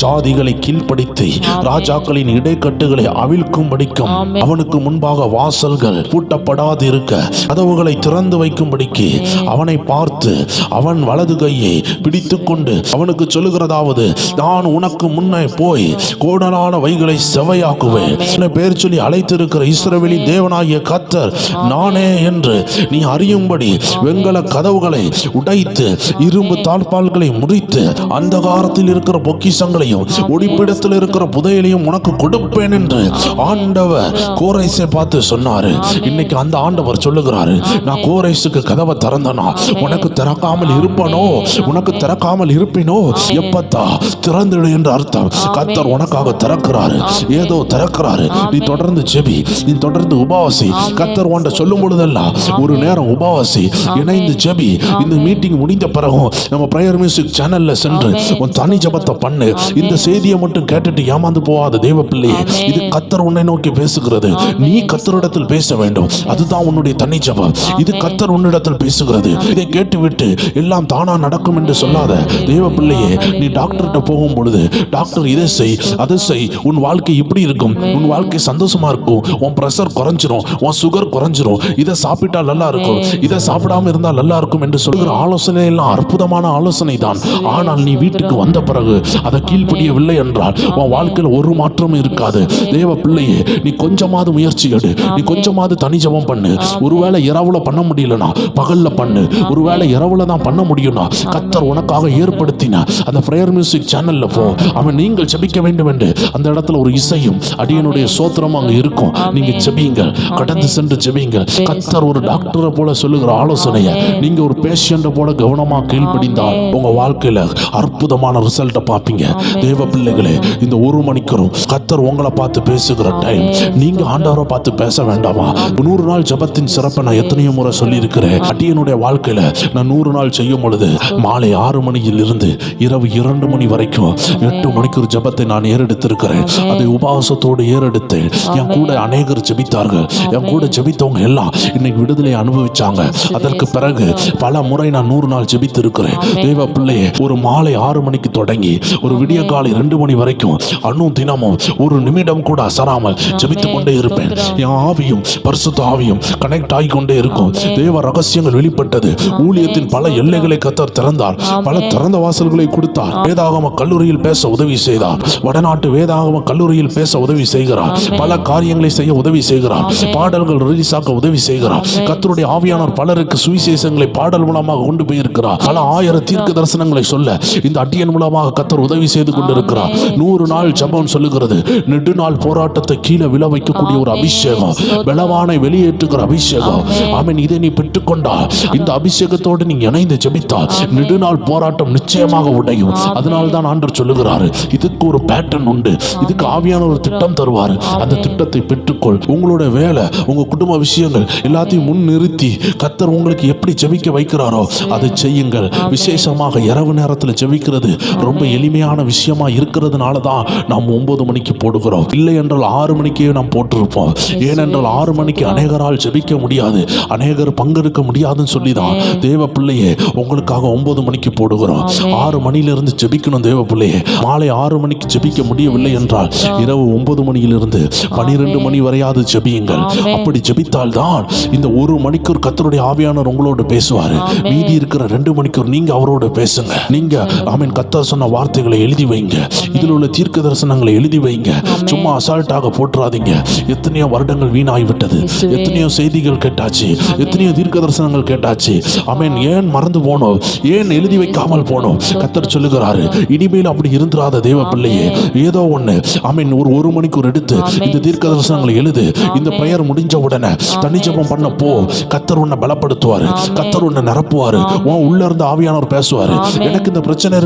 ஜாதிகளை கீழ்ப்படுத்தி ராஜாக்களின் இடைக்கட்டுகளை அவிழ்க்கும்படிக்கும் அவனுக்கு முன்பாக வாசல்கள் பூட்டப்படாது இருக்க கதவுகளை திறந்து வைக்கும்படிக்கு அவனை பார்த்து அவன் வலது கையை பிடித்துக் கொண்டு அவனுக்கு சொல்லுகிறதாவது, நான் உனக்கு முன்னே போய் கோடலான வைகளை செவையாக்குவேன். பேர் சொல்லி அழைத்திருக்கிற இஸ்ரவேலின் தேவனாகிய கர்த்தர் நானே என்று நீ அறியும்படி வெண்கல கதவுகளை உடைத்து இரும்பு தாழ்பால்களை முறித்து அந்தகாரத்தில் இருக்கிற பொக்கிஷங்களையும் ஒளிப்பிடத்தில் இருக்கிற புதையலையும் உனக்கு கொடுப்பேன் என்று ஆண்டவர் கோரேசை பார்த்து சொன்னாரு. இன்னைக்கு அந்த ஆண்டவர் சொல்லுகிறாரு, நான் கோரேசுக்கு கதவை திறந்தனா உனக்கு திறக்காமல் இருப்பனோ, உனக்கு திறக்காமல் இருப்பினோ, எப்பத்தா திறந்துடு என்று அர்த்தம். கர்த்தர் உனக்காக திறக்கிறாரு, ஏதோ திறக்கிறாரு. நீ தொடர்ந்து ஜெபி, நீ தொடர்ந்து உபவாசி. கர்த்தர் உன்னை சொல்லும் பொழுதெல்லாம் ஒரு நேரம் உபவாசி, இணைந்து ஜெபி. இந்த மீட்டிங் முடிந்த பிறகும் நம்ம பிரேயர் மியூசிக் சேனல்ல சென்று உன் தனி ஜெபத்தை பண்ணு. இந்த செய்தியை மட்டும் கேட்டுட்டு ஏமாந்து போகாத தேவ பிள்ளையே, இது கர்த்தர் உன்னை நோக்கி பேசுகிறது. நீ கர்த்தரிடத்தில் பேச வேண்டும். அதுதான் உன்னுடைய தனி ஜெபம். இது கர்த்தர் உன்னிடத்தில் பேசுகிறது. இதை கேட்டுவிட்டு எல்லாம் தானா நடக்கும் என்று சொல்லாத தேவ பிள்ளையே. நீ டாக்டர்கிட்ட போகும் பொழுது டாக்டர் இதை செய் அதை செய், உன் வாழ்க்கை இப்படி இருக்கும், உன் வாழ்க்கை சந்தோஷமா இருக்கும், உன் பிரஷர் குறைஞ்சிரும், உன் சுகர் குறைஞ்சிரும், இதை சாப்பிட்டா நல்லா இருக்கும், இதை சாப்பிடாம இருந்தால் நல்லா இருக்கும் என்று சொல்கிற ஆலோசனை எல்லாம் அற்புதமான ஆலோசனை தான். ஆனால் நீ வீட்டுக்கு வந்த பிறகு அதை கீழ்ப்படியவில்லை என்றால் உன் வாழ்க்கையில் ஒரு மாற்றமும் இருக்காது. தேவ பிள்ளையே, நீ கொஞ்சமாவது முயற்சி எடு. நீ கொஞ்சமாவது தனி ஜெபம் பண்ணு. ஒருவேளை இரவுல பண்ண முடியலனா பகல்ல பண்ணு. ஒருவேளை இரவுல தான் பண்ண முடியும்னா கர்த்தர் உனக்காக ஏற்படுத்தின அந்த பிரேயர் மியூசிக் சேனல்ல போ. அவன் நீங்கள் ஜெபிக்க வேண்டும் என்று அந்த இடத்துல ஒரு இசையும் அடியனுடைய சோத்திரம் அங்க இருக்கும். நீங்க ஜெபியுங்கள், கடந்து சென்று ஜெபியுங்கள். கர்த்தர் ஒரு டாக்டரை போல சொல்லுகிற ஆலோசனையை நீங்க ஒரு பேஷண்ட போல கவனமா கீழ்ப்படிந்தால் உங்க வாழ்க்கையில அற்புதமான ரிசல்ட்டை பார்ப்பீங்க. தேவ பிள்ளைகளே, இந்த ஒரு மணிக்கூறும் கர்த்தர் உங்களை பார்த்து பேசுகிற டைம். நீங்க ஆண்டவரை பார்த்து பேச வேண்டாமா? 100 நாள் ஜெபத்தின் சிறப்பை நான் எத்தனையோ முறை சொல்லி இருக்கிறேன். அடியனுடைய வாழ்க்கையில நான் 100 நாள் செய்யும் பொழுது மாலை 6 மணியில் இருந்து இரவு 2 மணி வரைக்கும் 8 மணிக்கு ஒரு ஜெபத்தை நான் ஏறெடுத்திருக்கிறேன். அதை உபவாசத்தோடு ஏறெடுத்தேன். என் கூட அநேகர் ஜெபித்தார்கள். என் கூட ஜெபித்தவங்க எல்லாம் இன்னைக்கு விடுதலை அனுபவிச்சாங்க. அதற்கு பிறகு பல முறை நான் 100 நாள் ஜெபித்திருக்கிறேன். தேவ பிள்ளையே, ஒரு மாலை 6 மணிக்கு தொடங்கி ஒரு விடிய காலை 2 மணி வரைக்கும் அன்னும் தினமும் ஒரு நிமிடம் கூட அசராமல் ஜெபித்துக் கொண்டே இருப்பேன். என் ஆவியும் பரிசுத்த ஆவியும் கனெக்ட் ஆகிக்கொண்டே இருக்கும். தேவ ரகசியங்கள் வெளிப்பட்டது. ஊழியத்தின் பல எல்லைகளை கர்த்தர் திறந்தார். பல திறந்த வாசல்களை கொடுத்தார். வேதாகம கல்லூரியில் பேச உதவி செய்தார். வடநாட்டு வேதாகம கல்லூரியில் பேச உதவி செய்கிறார். பல காரியங்களை செய்ய உதவி செய்கிறார். பாடல்கள் ரிலீஸ் ஆக்க உதவி செய்கிறார். கர்த்தருடைய ஆவியானவர் பலருக்கு சுவிசேஷங்களை பாடல் மூலமாக கொண்டு போயிருக்கிறார். பல 1000 தீர்க்க தரிசனங்களை சொல்ல இந்த அடியன் மூலமாக கர்த்தர் உதவி செய்து கொண்டிருக்கிறார். 100 நாள் ஜெபம் சொல்லுகிறது. நெடுநாள் போராட்டத்தை கீழே விழ வைக்கக்கூடிய ஒரு அபிஷேகம், பலவானை வெளியேற்றுகிற அபிஷேகம். ஆமென். இதை நீ பெற்றுக்கொண்டால், இந்த அபிஷேகத்தோடு நீ இணைந்து ஜெபித்தால் நெடுநாள் போராட்டம் நிச்சயமாக உடையும். அதனால்தான் ஆண்டவர் சொல்லுகிறாரு, இதுக்கு ஒரு பேட்டர்ன் உண்டு, இதுக்கு ஆவியான ஒரு திட்டம் தருவார். அந்த திட்டத்தை பெற்றுக்கொள். உங்களோட வேலை, உங்க குடும்ப விஷயங்கள் எல்லாத்தையும் முன் நிறுத்தி கர்த்தர் உங்களுக்கு எப்படி ஜெபிக்க வைக்கிறாரோ அதை செய்யுங்கள். விசேஷமாக இரவு நேரத்தில் ஜெபிக்கிறது ரொம்ப எளிமையான விஷயமா இருக்கிறதுனால தான் நாம் 9 மணிக்கு போடுகிறோம். இல்லை என்றால் 6 மணிக்கே நாம் போட்டிருப்போம். ஏனென்றால் 6 மணிக்கு அநேகரால் ஜெபிக்க முடியாது, அநேகர் பங்கெடுக்க முடியாதுன்னு சொல்லி தான் தேவ பிள்ளையே உங்களுக்காக 9 மணிக்கு போடுகிறோம். 6 மணியிலிருந்து ஜெபிக்கணும் தேவ பிள்ளையே. மாலை 6 மணிக்கு ஜெபிக்க முடியவில்லை என்றால் இரவு 9 மணியிலிருந்து 12 மணி வரையாவது ஜெபியுங்கள். அப்படி ஜெபித்தால் தான் இந்த 1 மணிக்கூர் கர்த்தருடைய ஆவியானவர் உங்களோடு பேசுவார். மீதி இருக்கிற 2 மணிக்கூர் நீங்க அவரோடு பேசுங்க. நீங்க ஆமென் கர்த்தர் சொன்ன வார்த்தைகளை எழுதி வைங்க. இதில் உள்ள தீர்க்க தரிசனங்களை எழுதி வைங்க. சும்மா அசால்ட்டாக போட்டுறாதீங்க. எத்தனையோ வருடங்கள் வீணாகிவிட்டது. எத்தனையோ செய்திகள் கேட்டாச்சு, எத்தனையோ தீர்க்க தரிசனங்கள் கேட்டாச்சு. ஆமென். ஏன் மறந்து போனோம்? ஏன் எழுதி வைக்காமல் போனோம்? கர்த்தர் சொல்லுகிறாரு, இனிமேல் அப்படி இருந்துராத தேவ பிள்ளையே. ஏதோ ஒண்ணு ஆமென் ஒரு மணிக்கூர் எடுத்து இந்த தீர்க்க தரிசனங்களை எழுது. இந்த பெயர் முடிஞ்ச உடனே தனி ஜெபம் பண்ண போ. கர்த்தர் உன்னை பலப்படுத்துவாரு. கர்த்தர் உன்னை நிரப்புவாரு. உன் உள்ள இருந்து ஆவியானவர் பேசுவாரு. எனக்கு இந்த பிரச்சனை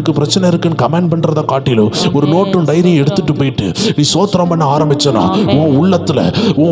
இருக்குன்னு கமெண்ட் பண்றத காட்டிலும் ஒரு நோட்டும் டைரியும் எடுத்துட்டு போயிட்டு நீ சோத்திரம் பண்ண ஆரம்பிச்சனா உன்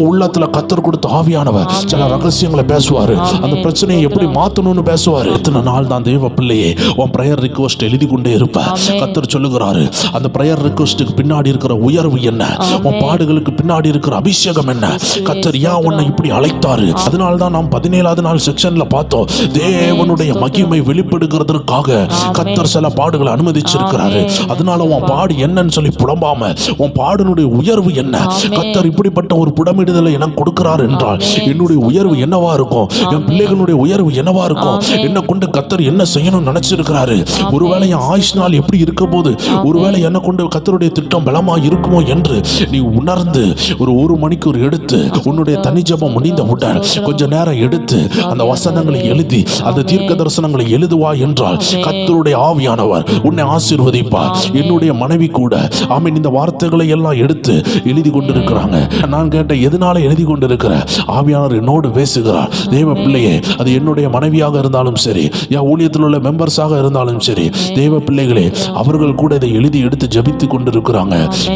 உள்ளத்துல கர்த்தர் கொடுத்த ஆவியானவர் சில ரகசியங்களை பேசுவாரு. அந்த பிரச்சனையை எப்படி மாத்தணும்னு பேசுவாரு. எத்தனை நாள் தான் தேவ பிள்ளையே உன் பிரேயர் ரிக்வெஸ்ட் எழுதி கொண்டே இருப்ப? கர்த்தர் சொல்லுகிறாரு, அந்த பிரேயர் ரிக்வெஸ்டுக்கு பின்னாடி இருக்கிற உயர்வு என்ன? உன் பாடுகளுக்கு பின்னாடி இருக்கிற அபிஷேகம் என்ன? கர்த்தர் ஏன் உன்னை இப்படி அழைத்தாரு? அதனால தான் நாம் 17வது நாள் செக்ஷன்ல பார்த்தோம். தேவனுடைய மகிமை வெளிப்படுகிறதற்காக கர்த்தர் சில பாடுகளை அனுமதிச்சிருக்கிறாரு. அதனால உன் பாடு என்னன்னு சொல்லி புலம்பாம உன் பாடுனுடைய உயர்வு என்ன? கர்த்தர் இப்படிப்பட்ட ஒரு புடமிடுதலை எனக்கு கொடுக்கிறார் என்றால் என்னுடைய உயர்வு என்னவா இருக்கும்? என் பிள்ளைகளுடைய உயர்வு என்னவா இருக்கும்? என்ன கொண்டு கர்த்தர் என்ன செய்யணும்னு நினைச்சிருக்கிறாரு? ஒருவேளை என் ஆயுஷ் நாள் எப்படி இருக்க போது, ஒருவேளை என்ன கொண்டு கர்த்தருடைய திட்டம் பலமா இருக்குமோ என்று நீ உணர்ந்து ஒரு மணிக்கூர் எடுத்து உன்னுடைய தனி ஜெபம் முடிந்தவுடன் கொஞ்ச நேரம் எடுத்து அந்த வசனங்களை எழுதி அந்த தீர்க்க தரிசனங்களை எழுதுவா என்றால் கர்த்தருடைய ஆவியானவர் உன்னை ஆசீர்வதிப்பார். என்னுடைய மனைவி கூட ஆமென் இந்த வார்த்தைகளை எல்லாம் எடுத்து எழுதி கொண்டிருக்கிறாங்க. நான் கேட்டேன், எதனால எழுதி கொண்டிருக்கிற? ஆவியானவர் என்னோடு பேசுகிறார். தேவ பிள்ளையே, அது என்னுடைய மனைவியாக இருந்தாலும் சரி, என் ஊழியத்தில் உள்ள மெம்பர்ஸாக இருந்தாலும் சரி, தேவ பிள்ளைகளே அவர்கள் கூட இதை எழுதி எடுத்து ஜபித்து கொண்டிருக்கிறாங்க.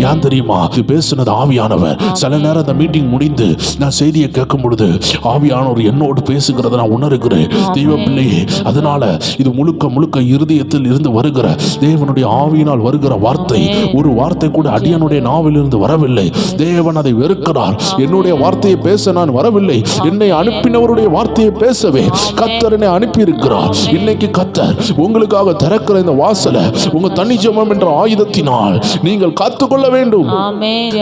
ஏன் தெரியுமா? இது பேசுனது ஆவியானவர். சில நேரம் அந்த மீட்டிங் முடிந்து நான் செய்தியை கேட்கும் பொழுது ஆவியானவர் என்னோடு பேசுகிறத நான் உணர்கிறேன். தெய்வ பிள்ளையே, அதனால இது முழுக்க இருதயத்தில் இருந்து வருகிற தேவனுடைய ஆவியினால் வருகிற வார்த்தை ஒரு வார்த்தை கூட என்னுடைய அடியனுடைய நாவிலிருந்து வரவில்லை. தேவன் அதை வெறுக்கிறார். என்னுடைய வார்த்தையை பேச நான் வரவில்லை, என்னை அனுப்பினவருடைய வார்த்தையை பேசவே கர்த்தர் என்னை அனுப்பி இருக்கிறார். இன்னைக்கு கர்த்தர் உங்களுக்காக திறக்கிற இந்த வாசலை உங்க தனி ஜெபம் என்ற ஆயுதத்தினால் நீங்கள் காத்துக்கொள்ள வேண்டும்.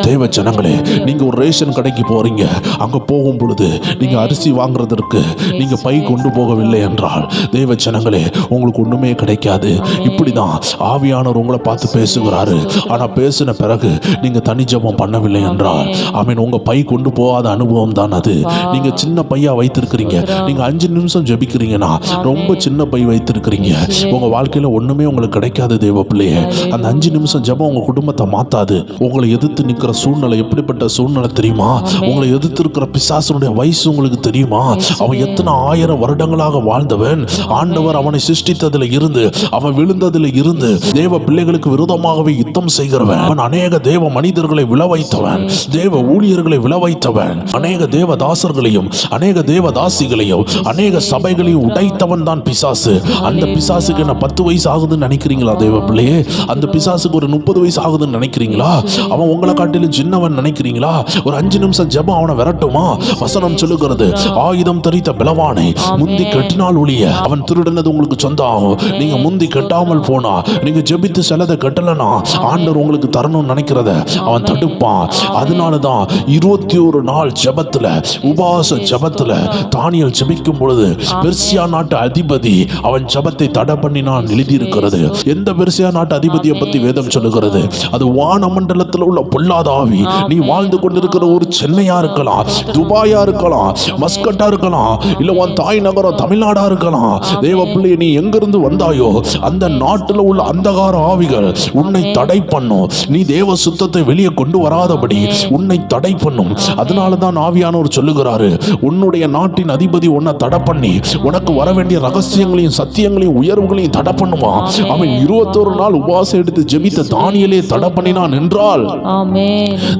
தேவ ஜனங்களே, நீங்க ஒரு ரேஷன் கடைக்கு போறீங்க. அங்க போகும் பொழுது நீங்க அரிசி வாங்குறதற்கு நீங்க பை கொண்டு போகவில்லை என்றால் தேவ ஜனங்களே உங்களுக்கு ஒண்ணுமே கிடைக்காது. இப்படிதான் ஆவியானவர் உங்களை பார்த்து பேசுகிறாரு. ஆனா பேசின பிறகு நீங்க தனி ஜெபம் பண்ணவில்லை என்றால் ஆமென், உங்க பை கொண்டு போகாத அனுபவம் தான் அது. நீங்க சின்ன பையா வைத்திருக்கிறீங்க. நீங்க 5 நிமிஷம் ஜெபிக்கிறீங்கன்னா ரொம்ப சின்ன பை வைத்திருக்கிறீங்க. உங்க வாழ்க்கையில ஒண்ணுமே உங்களுக்கு கிடைக்காது தேவ பிள்ளையே. அந்த 5 நிமிஷம் ஜெபம் உங்க குடும்பத்தை மாத்தாது. உங்களை எதிர்த்து நிற்கிற சூழ்நிலை எப்படிப்பட்ட சூழ்நிலை தெரியுமா? உங்களை எதிர்த்து இருக்கிற பிசாசனுடைய வயசு உங்களுக்கு தெரியுமா? அவன் எத்தனை 1000 வருடங்களாக வாழ்ந்தவன். ஆண்டவர் அவனை சிருஷ்டித்ததில் இருந்து அவன் விழுந்ததில் இருந்து தேவ பிள்ளைகளுக்கு விரோதமாகவே யுத்தம் செய்கிறவன். அவன் அநேக தேவ மனிதர்களை விளைவைத்தவன், தேவ ஊழியர்களை விளைவைத்தவன், அநேக தேவ தாசர்களையும் அநேக தேவ தாசிகளையும் அநேக சபைகளையும் உடைத்தவன் தான் பிசாசு. அந்த பிசாசுக்கு என்ன 10 வயசு ஆகுதுன்னு நினைக்கிறீங்களா தேவ பிள்ளையே? அந்த பிசாசுக்கு ஒரு 30 வயசு ஆகுதுன்னு நினைக்கிறீங்களா? அவன் உங்களை காட்டிலும் சின்னவன் நினைக்கிறீங்களா? ஒரு 5 நிமிஷம் ஜெபம் அவனை விரட்டுமா? வசனம் சொல்லுகிறது, ஆயுதம் தரித்த பலவானை முந்தி கட்டினால் ஒழிய அவன் திருடினது உங்களுக்கு சொந்தம் ஆகும். நீங்க முந்தி கட்டாமல் போனா, நீங்க ஜெபித்து சிலதை கட்டலனா ஆண்டவர் உங்களுக்கு தரணும்னு நினைக்கிறத அவன் தடுப்பான். அதனாலதான் 21 நாள் ஜெபத்துல, உபவாச ஜெபத்துல தானியேல் ஜெபிக்கும் பொழுது பெர்சியா நாட்டு அதிபதி அவன் ஜெபத்தை தடை பண்ணினான் எழுதியிருக்கிறது. எந்த பெர்சியா நாட்டு அதிபதியை பத்தி வேதம் சொல்லுகிறது? அது வானமண்டலத்தில் உள்ள பொல்லாத ஆவி. நீ வாழ்ந்து கொண்டிருக்கிற ஒரு சென்னையா இருக்கலாம், துபாயா இருக்கலாம், மஸ்கட்டா இருக்கலாம், இல்ல உன் தாய் நகரம் தமிழ்நாடா இருக்கலாம். தேவ பிள்ளை, நீ எங்கிருந்து வந்தாயோ அந்த நாட்டில் உள்ள அந்தகார ஆவிகள் உன்னை தடை பண்ணும். நீ தேவ சுத்தத்தை வெளியே கொண்டு வராதபடி உன்னை தடை பண்ணும். அதனாலதான் ஆவியானவர் சொல்லுகிறாரு, உன்னுடைய நாட்டின் அதிபதி உன்னை தடை பண்ணி உனக்கு வர வேண்டிய ரகசியங்களையும் சத்தியங்களையும் உயர்வுகளையும் தடை பண்ணுவான். அவன் 21 நாள் உபவாசம் எடுத்து ஜெபித்த தானியேலே தடை பண்ணினான் என்றால்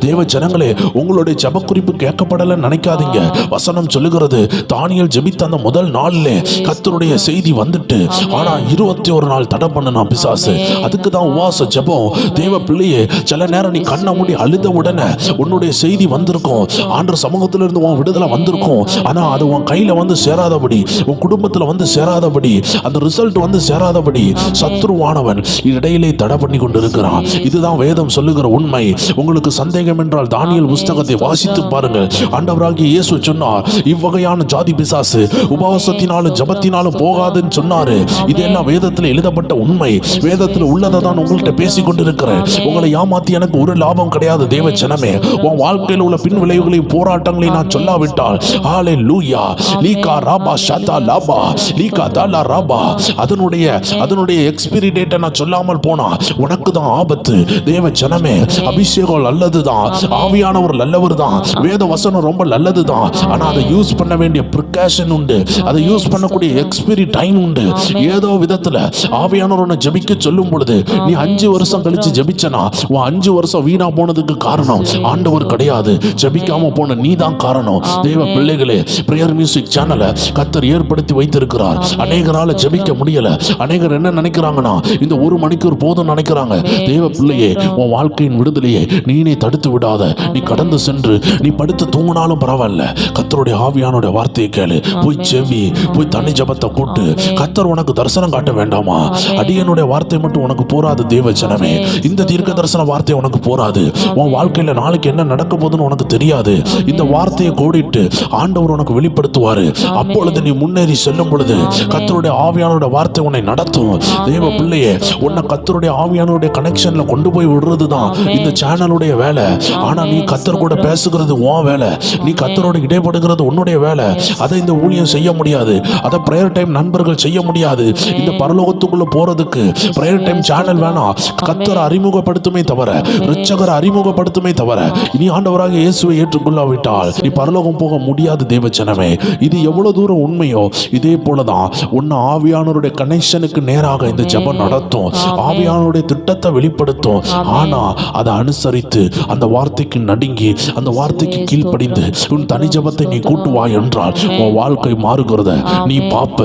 தேவ ஜனங்களே, உங்களுடைய ஜெப குறிப்பு கேட்கப்படல நினைக்காதீங்க. வசனம் சொல்லுகிறது, தானியேல் ஜெபித்த அந்த முதல் நாளிலே கர்த்தருடைய செய்தி வந்துட்டு, ஆனா 21 நாள் தடை பண்ணனா பிசாசு. அதுக்கு தான் உபவாச ஜெபம். தேவ பிள்ளையே, சில நேரம் நீ கண்ணை மூடி அழுத உடனே உன்னுடைய செய்தி வந்திருக்கும், ஆண்டவர் சமூகத்துல இருந்து உன் விடுதலை வந்திருக்கும். ஆனா அது உன் கையில வந்து சேராதபடி, உன் குடும்பத்துல வந்து சேராதபடி, அந்த ரிசல்ட் வந்து சேராதபடி சத்துருவானவன் இடையிலே தடை பண்ணி கொண்டு இருக்கிறான். இதுதான் வேதம் சொல்லுகிற உண்மை. உங்களுக்கு சந்தேகம் என்றால் தானியேல் புஸ்தகத்தை வாசித்து பாருங்கள். ஆண்டவராகிய இயேசு சொன்னார், இவ்வகையான ஜாதி பிசாசு உபவாசத்தினாலும் ஜபத்தினாலும் போகாதுன்னு சொன்னாரு. இதெல்லாம் வேதத்தில் எழுதப்பட்ட உண்மை. வேதத்தில் உள்ளதை தான் உங்கள்கிட்ட பேசிக் கொண்டிருக்கிறேன். உங்களை ஏமாத்தி எனக்கு ஒரு லாபம் கிடையாது தேவ ஜனமே. உன் வாழ்க்கையில் உள்ள பின் விளைவுகளையும் போராட்டங்களையும் நான் சொல்லாவிட்டால், ஹalleluya, லீகா ராபா ஷதா லாபா லீகா தாலா ராபா, அதனுடைய எக்ஸ்பைரி டேட்டை நான் சொல்லாமல் போனா உனக்கு தான் ஆபத்து. தேவ ஜனமே, அபிஷேகம் நல்லதுதான், ஆவியானவர் நல்லவர் தான், வேத வசனம் ரொம்ப நல்லதுதான். ஆனா அதை யூஸ் பண்ண வேண்டிய பிரிகாஷன் உண்டு, அதை யூஸ் பண்ணக்கூடிய எக்ஸ்பைரி டைம் உண்டு. ஏதோ விதத்துல ஆவியானவர் உன்னை ஜெபிக்க சொல்லும் பொழுது நீ 5 வருஷம் கழிச்சு ஜெபிச்சனா உன் 5 வருஷம் வீணா போனதுக்கு காரணம் ஆண்டவர் கிடையாது, ஜெபிக்காம போன நீ தான் காரணம். தேவ பிள்ளைகளே, பிரேயர் மியூசிக் சேனலை கர்த்தர் ஏற்படுத்தி வைத்திருக்கிறார். அநேகரால ஜெபிக்க முடியல. அநேகர் என்ன நினைக்கிறாங்கன்னா, இந்த 1 மணிக்கூர் போதும் நினைக்கிறாங்க. தேவ பிள்ளையே, உன் வாழ்க்கையின் விடுதலையே நீனே தடுத்து விடாத. நீ கடந்து சென்று நீ படுத்து தூங்கினாலும் பரவாயில்ல, கர்த்தருடைய ஆவியானுடைய வார்த்தையை கேளு. போய் செவி, போய் தண்ணி ஜபத்தை கூட்டு. கர்த்தர் உனக்கு தரிசனம் காட்ட வேண்டாமா? அடியனுடைய வார்த்தை மட்டும் உனக்கு போராது தேவ ஜனமே. இந்த தீர்க்க தரிசன வார்த்தை உனக்கு போராது. உன் வாழ்க்கையில நாளைக்கு என்ன நடக்க போதுன்னு உனக்கு தெரியாது. இந்த வார்த்தையை கோடிட்டு ஆண்டவர் உனக்கு வெளிப்படுத்துவாரு. அப்பொழுது நீ முன்னேறி செல்லும் பொழுது கர்த்தருடைய ஆவியானுடைய வார்த்தை உன்னை நடத்தும். தேவ பிள்ளையே, உன்னை கர்த்தருடைய ஆவியானுடைய கனெக்ஷன்ல கொண்டு போய் விடுறது தான் இந்த சேனலுடைய வேலை. ஆனா நீ கர்த்தர் கூட பேசுகிறது உன் வேலை, நீ கர்த்தரோட இடைப்படுகிறது உன்னுடைய வேலை. அதை இந்த ஊழியம் செய்ய முடியாது, அதை பிரேயர் டைம் நண்பர்கள் செய்ய முடியாது. இந்த பரலோகத்துக்குள்ள போறதுக்கு பிரேயர் டைம் சேனல் வேணாம். கர்த்தரை அறிமுகப்படுத்துமே தவிர, இரட்சகரை அறிமுகப்படுத்துமே தவிர, இனி ஆண்டவராக இயேசுவை ஏற்றுக்கொள்ளாவிட்டால் நீ பரலோகம் போக முடியாது தேவ ஜனமே. இது எவ்வளவு தூரம் உண்மையோ இதே போலதான் உன்னை ஆவியானவருடைய கனெக்ஷனுக்கு நேராக இந்த ஜெபம் நடத்தும். ஆவியானவருடைய திட்டத்தை வெளிப்படுத்தும். ஆனா அதை அனுசரித்து அந்த வார்த்தைக்கு நடுங்கி அந்த வார்த்தைக்கு கீழ்ப்படிந்து உன் தனி ஜெபத்தை நீ கூட்டுவாய் என்றால் உன் வாழ்க்கை மாறுகிறத நீ பாப்ப,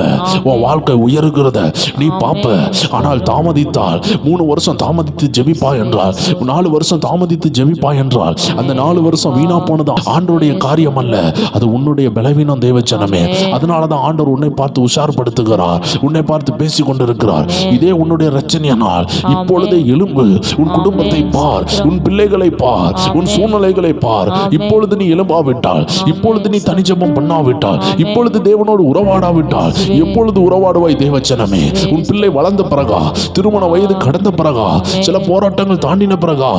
உன் வாழ்க்கை உயருகிறத நீ பாப்ப. ஆனால் தாமதித்தால் 3 வருஷம் தாமதித்து ஜெபிப்பா என்றால் என்றால் 4 வருஷம் தாமதித்து ஜெபிப்பாய் என்றால் அந்த 4 வருஷம் வீணா போனது ஆண்டவருடைய காரியம் அல்ல, அது உன்னுடைய பலவீனம் தேவச்சனமே. அதனாலதான் ஆண்டவர் உன்னை பார்த்து உஷார்படுத்துகிறார், உன்னை பார்த்து பேசிக் கொண்டிருக்கிறார். இதே உன்னுடைய ரச்சனையானால் இப்பொழுதே எழும்பு, உன் குடும்பத்தை பார், உன் பிள்ளைகளை பார், உன் சூழ்நிலைகளை பார். இப்பொழுது நீ எழும்பாவிட்டால், இப்பொழுது நீ தனிஜெபம் பண்ணாவிட்டால், இப்பொழுது தேவனோடு உறவாடாவிட்டால் எப்பொழுது உறவாடுவாய் தேவச்சனமே? உன் பிள்ளை வளர்ந்த பிறகா, திருமண வயது கடந்த பிறகா, சில போராட்டங்கள் தாண்டின பிறகா,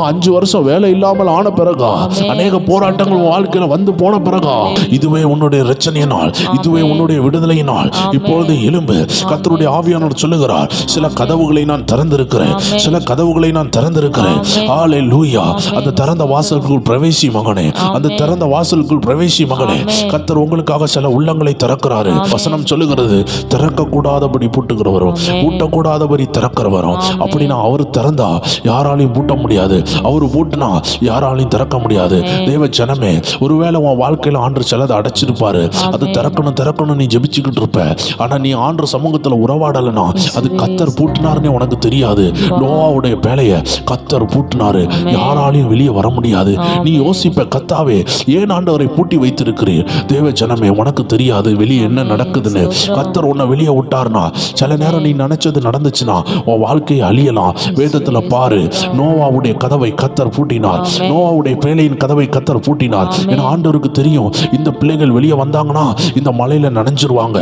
5 வருஷம் வேலை இல்லாமல் ஆன பிறகா, அநேக போராட்டங்கள் வாழ்க்கையில வந்து போன பிறகா, இதுவே உன்னுடைய ரட்சணையினால், இதுவே உன்னுடைய விடுதலையினால் இப்பொழுது எழும்பு. கர்த்தருடைய ஆவியானவர் சொல்லுகிறார், சில கதவுகளை நான் திறந்திருக்கிறேன், சில கதவுகளை நான் திறந்திருக்கிறேன். ஹல்லேலூயா. அந்த திறந்த வாசலுக்குள் பிரவேசி மகனே, அந்த திறந்த வாசலுக்குள் பிரவேசி மகனே. கர்த்தர் உங்களுக்காக சில உள்ளங்களை திறக்கிறாரு. வசனம் சொல்லுகிறது, திறக்க கூடாதபடி பூட்டுகிறவரும் பூட்டக்கூடாதபடி திறக்கிறவரும். அப்படின்னா அவர் திறந்தா யாராலையும் பூட்ட முடியாது, அவர் பூட்டினா யாராலையும் திறக்க முடியாது. தேவ ஜனமே, ஒருவேளை உன் வாழ்க்கையில ஆண்டு சிலதை அடைச்சிருப்பாரு, அது திறக்கணும் திறக்கணும் நீ ஜெபிச்சுக்கிட்டு இருப்ப. ஆனா நீ ஆண்டு சமூகத்துல உறவாடலைன்னா அது கத்தர் பூட்டினாருன்னு உனக்கு தெரியாது. நோவாவுடைய பேலைய கத்தர் பூட்டினாரு, யாராலையும் வெளியே வர முடியாது. நீ யோசிப்ப, கத்தாவே ஏன் ஆண்டவரை பூட்டி வைத்திருக்கிறீர்? தேவ ஜனமே, உனக்கு தெரியாது வெளியே என்ன நடக்குதுன்னு. கத்தர் உன்னை வெளியே விட்டாருனா சில நேரம் நீ நினைச்சது நடந்துச்சுன்னா உன் வாழ்க்கையை அழியலாம். வேதத்துல பாரு, நோவாவுடைய கதவை கத்தர் பூட்டினார், நோவாவுடைய பேழையின் கதவை கத்தர் பூட்டினார். ஏன்னா ஆண்டவருக்கு தெரியும், இந்த பிள்ளைகள் வெளியே வந்தாங்கன்னா இந்த மலையில நனைஞ்சிருவாங்க.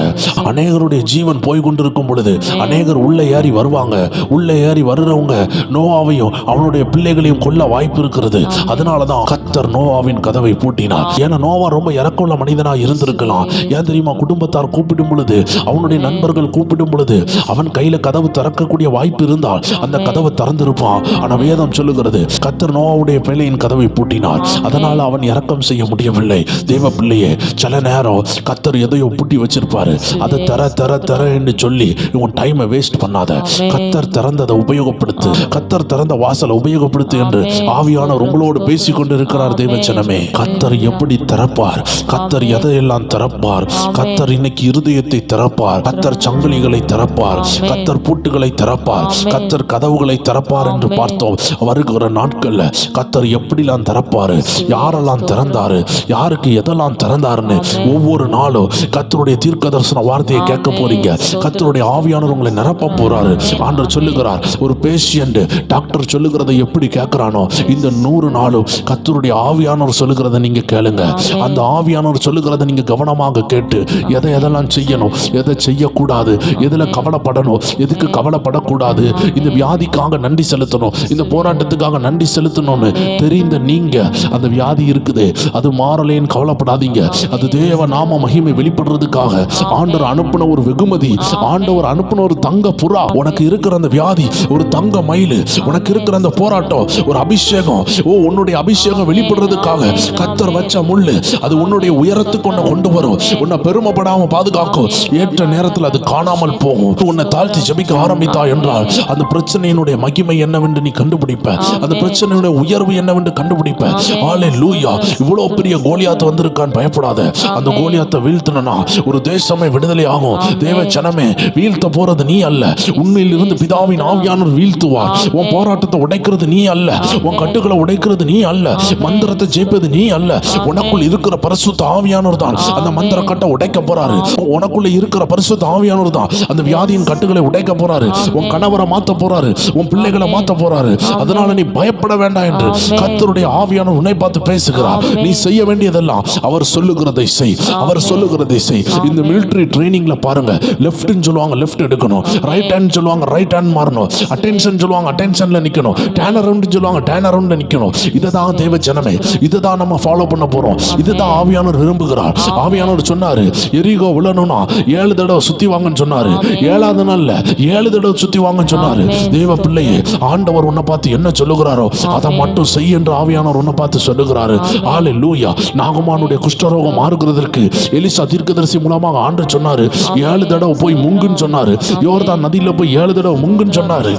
அநேகருடைய ஜீவன் போய் கொண்டிருக்கும் பொழுது அநேகர் உள்ள ஏறி வருவாங்க. உள்ள ஏறி வருறவங்க நோவாவையும் அவனுடைய பிள்ளைகளையும் கொல்ல வாய்ப்பு இருக்கிறது. அதனாலதான் கத்தர் நோவாவின் கதவை பூட்டினார். ஏன்னா நோவா ரொம்ப இறக்கமுள்ள மனிதனா இருந்திருக்கலாம். ஏன் தெரியுமா? குடும்பத்தார் கூப்பிடும் பொழுது, அவனுடைய நண்பர்கள் கூப்பிடும் பொழுது அவன் கையில கதவு திறக்கக்கூடிய வாய்ப்பு இருந்தால் அந்த கதவை திறந்திருப்பான். ஆனா வேதம் சொல்லுகிறது, கத்தர் நோவாவுடைய பேழையின் கதவை பூட்டினார். அதனால அவன் இரக்கம் செய்ய முடியவில்லை. தேவ பிள்ளையே, சில நேரம் கத்தர் எதையோ பூட்டி வச்சிருப்பாரு, அதை தர தர தர என்று சொல்லி உன் டைமை வேஸ்ட் பண்ணாத. கத்தர் திறந்ததை உபயோகப்படுத்து, கத்தர் திறந்த வாசலை உபயோகப்படுத்து என்று ஆவியானவர் உங்களோடு பேசிக் கொண்டிருக்கிறார். தேவச்சனமே, கத்தர் எப்படி திறப்பார்? கத்தர் எதையெல்லாம் திறப்பார்? கத்தர் இன்னைக்கு இருதயத்தை திறப்பார், கத்தர் சங்கிலிகளை திறப்பார், கத்தர் பூட்டுகளை திறப்பார், கத்தர் கதவுகளை திறப்பார் என்று பார்த்தோம். வருகிற நாட்கள்ல கத்தர் எப்படிலாம் திறப்பாரு, யாரெல்லாம் திறந்தாரு, யாருக்கு எதெல்லாம் திறந்தாருன்னு ஒவ்வொரு நாளும் கத்தருடைய தீர்க்க தரிசன வார்த்தையை கேட்க போறீங்க. கத்தருடைய ஆவியானவர் உங்களை நிரப்ப போறாரு. ஆண்டவர் சொல்லுகிறார், ஒரு பேஷண்ட் டாக்டர் சொல்லுகிறதை எப்படி கேட்கிறானோ இந்த 100 நாளும் கத்தருடைய ஆவியானவர் சொல்லுகிறத நீங்க கேளுங்க. அந்த ஆவியானவர் சொல்லுகிறத நீங்க கவனமாக கேட்டு எதை எதெல்லாம் செய்யணும், எதை செய்யக்கூடாது, எதுல கவலைப்படணும், எதுக்கு கவலைப்படக்கூடாது, இந்த வியாதிக்காக நன்றி செலுத்தணும், இந்த போராட்டத்துக்காக நன்றி செலுத்தணும்னு தெரிந்த நீங்க அந்த வியாதி இருக்குது, அது மாறலேன்னு கவலைப்படாதீங்க. அது தேவ நாம மகிமை வெளிப்படுறதுக்காக ஆண்டவர் அனுப்பின ஒரு வெகுமதி, ஆண்டவர் அனுப்பின ஒரு தங்க புறா. உனக்கு இருக்கிற அந்த வியாதி ஒரு தங்க மயில், உனக்கு இருக்கிற அந்த போராட்டம் ஒரு அபிஷேகம். உன்னுடைய அபிஷேகம் வெளிப்படுறதுக்காக கத்தர் வச்ச முள்ளு, அது உன்னுடைய உயரத்துக்கு கொண்டு வரும், உன்னை பெருமைப்படாம பாதுகாக்கும். ஏற்ற நேரத்தில் அது காணாமல் போகும். உன்னை தாழ்த்தி ஜெபிக்க ஆரம்பித்தா என்றால் அந்த பிரச்சனையினுடைய மகிமை என்னவென்று நீ கண்டுபிடிப்ப, அந்த பிரச்சனையுடைய உயர்வு என்னவென்று கண்டுபிடிப்ப. ஹல்லேலூயா. இவ்வளவு பெரிய கோலியாத் வந்திருக்கான், பயப்படாத. அந்த கோலியாத்தை வீழ்த்தணும்னா ஒரு தேசமே விடுதலை ஆகும். தேவ ஜனமே, வீழ்த்த போறது நீ அல்ல, உன்னில் இருந்து பிதாவின் ஆவியானவர் வீழ்த்துவார். உன் போராட்டத்தை உடைக்கிறது நீ அல்ல, உன் கட்டுகளை உடைக்கிறது நீ அல்ல, மந்திரத்தை ஜெயிப்பது நீ அல்ல. உனக்குள் இருக்கிற பரிசுத்த ஆவியானவர் தான் அந்த மந்திர கட்டை உடைக்க போறாரு. உனக்குள்ள இருக்கிற பரிசுத்த ஆவியானவர் தான் அந்த வியாதியின் கட்டுகளை உடைக்க போறாரு. உன் கணவரை மாத்த போறாரு, உன் பிள்ளைகளை மாத்த போறாரு. அதனால நீ பயப்பட வேண்டாம் என்று கர்த்தருடைய ஆவியானவர் உன்னை பார்த்து பேசுகிறார். நீ செய்ய வேண்டியதெல்லாம் அவர் சொல்லுகிறதை செய், அவர் சொல்லுகிறதை செய். இந்த மிலிட்டரி ட்ரைனிங்ல பாருங்க, லெஃப்ட்னு சொல்லுவாங்க லெஃப்ட் எடுக்கணும், ரைட் ஹேண்ட் சொல்லுவாங்க ரைட் ஹேண்ட் மாறணும், அட்டென்ஷன் சொல்லுவாங்க அட்டென்ஷன்ல நிக்கணும், டேன் அரவுண்ட் சொல்லுவாங்க டேன் அரவுண்ட்ல நிக்கணும். இதுதான் தேவ ஜனமே, இதுதான் நம்ம ஃபாலோ பண்ண போறோம். இதுதான் ஆவியானவர் விரும்புகிறார். ஆவியானவர் சொன்னாரு, எரிகோ விழணும்னா 7 தடவை சுத்தி வாங்கன்னு சொன்னாரு. 7வது நாள்ல 7 தடவை சுத்தி வாங்கன்னு சொன்னாரு. தேவ பிள்ளையே, ஆண்டவர் உன்னை பார்த்து என்ன சொல்லுகிறாரோ அதை மட்டும் செய் என்று ஆவியானவர் உன்னை பார்த்து சொல்லுகிறாரு. ஹல்லேலூயா. நாகமானுடைய குஷ்டரோகம் மாறுகிறதற்கு எலிசா தீர்க்கதரிசி மூலமாக ஆண்டவர் சொன்னாரு, 7 தடவை போய் முங்குன்னு சொன்னாரு. யோர்தான் நதியில போய் 7 தடவை முங்குன்னு சொன்னாரு.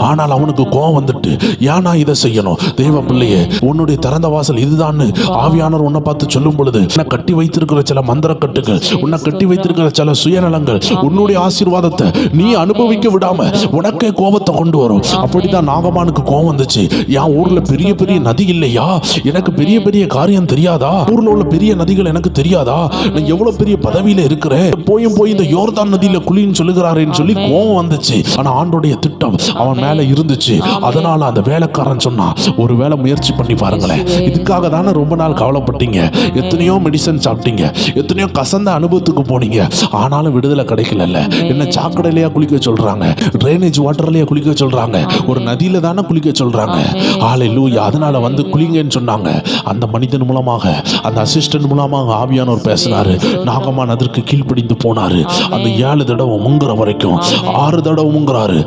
ஆனால் அவனுக்கு கோபம் வந்துட்டு, ஏன்னா இதை செய்யணும்? தேவ பிள்ளையே, உன்னுடைய திறந்த வாசல் இதுதான் ஆவியானவர் உன்னை பார்த்து சொல்லும் பொழுது, உன்னை கட்டி வைத்திருக்கிற சில மந்திர கட்டுகள், உன்னை கட்டி வைத்திருக்கிற சில சுயநலங்கள் உன்னுடைய ஆசீர்வாதத்தை நீ அனுபவிக்க விடாம உனக்கே கோபத்தை கொண்டு வரும். அப்படிதான் நாகமான் நாகமானுக்கு கோவம் வந்துச்சு. என் ஊர்ல பெரிய பெரிய நதி இல்லையா? எனக்கு பெரிய பெரிய காரியம் தெரியாதா? ஊர்ல உள்ள பெரிய நதிகள் எனக்கு தெரியாதா? நான் எவ்வளவு பெரிய பதவியில இருக்கிறேன், போய் இந்த யோர்தான் நதியில குளின்னு சொல்லுகிறாரேன்னு சொல்லி கோவம் வந்துச்சு. ஆனா ஆண்டோடைய திட்டம் அவன் மேல இருந்துச்சு. அதனால அந்த வேலைக்காரன் சொன்னா, ஒரு வேளை முயற்சி பண்ணி பாருங்களேன். இதுக்காக தானே ரொம்ப நாள் கவலைப்பட்டீங்க, எத்தனையோ மெடிசன் சாப்பிட்டீங்க, எத்தனையோ கசந்த அனுபவத்துக்கு போனீங்க, ஆனாலும் விடுதலை கிடைக்கல. என்ன சாக்கடையிலேயே குளிக்க சொல்றாங்க, ட்ரைனேஜ் வாட்டர்லயே குளிக்க சொல்றாங்க, ஒரு நதியில தானே குளிக்க சொல்றாங்க. ஹல்லேலூயா. அதனால வந்து குளிங்கன்னு சொன்னாங்க. அந்த மனிதன் மூலமாக, அந்த அசிஸ்டன்ட் மூலமாக ஆவியானவர் பேசினாரு. நாகமான் அதற்கு கீழ்ப்படிந்து போனாரு. அந்த 7 தடவை முங்குற வரைக்கும், 6 தடவை முங்குறாரு,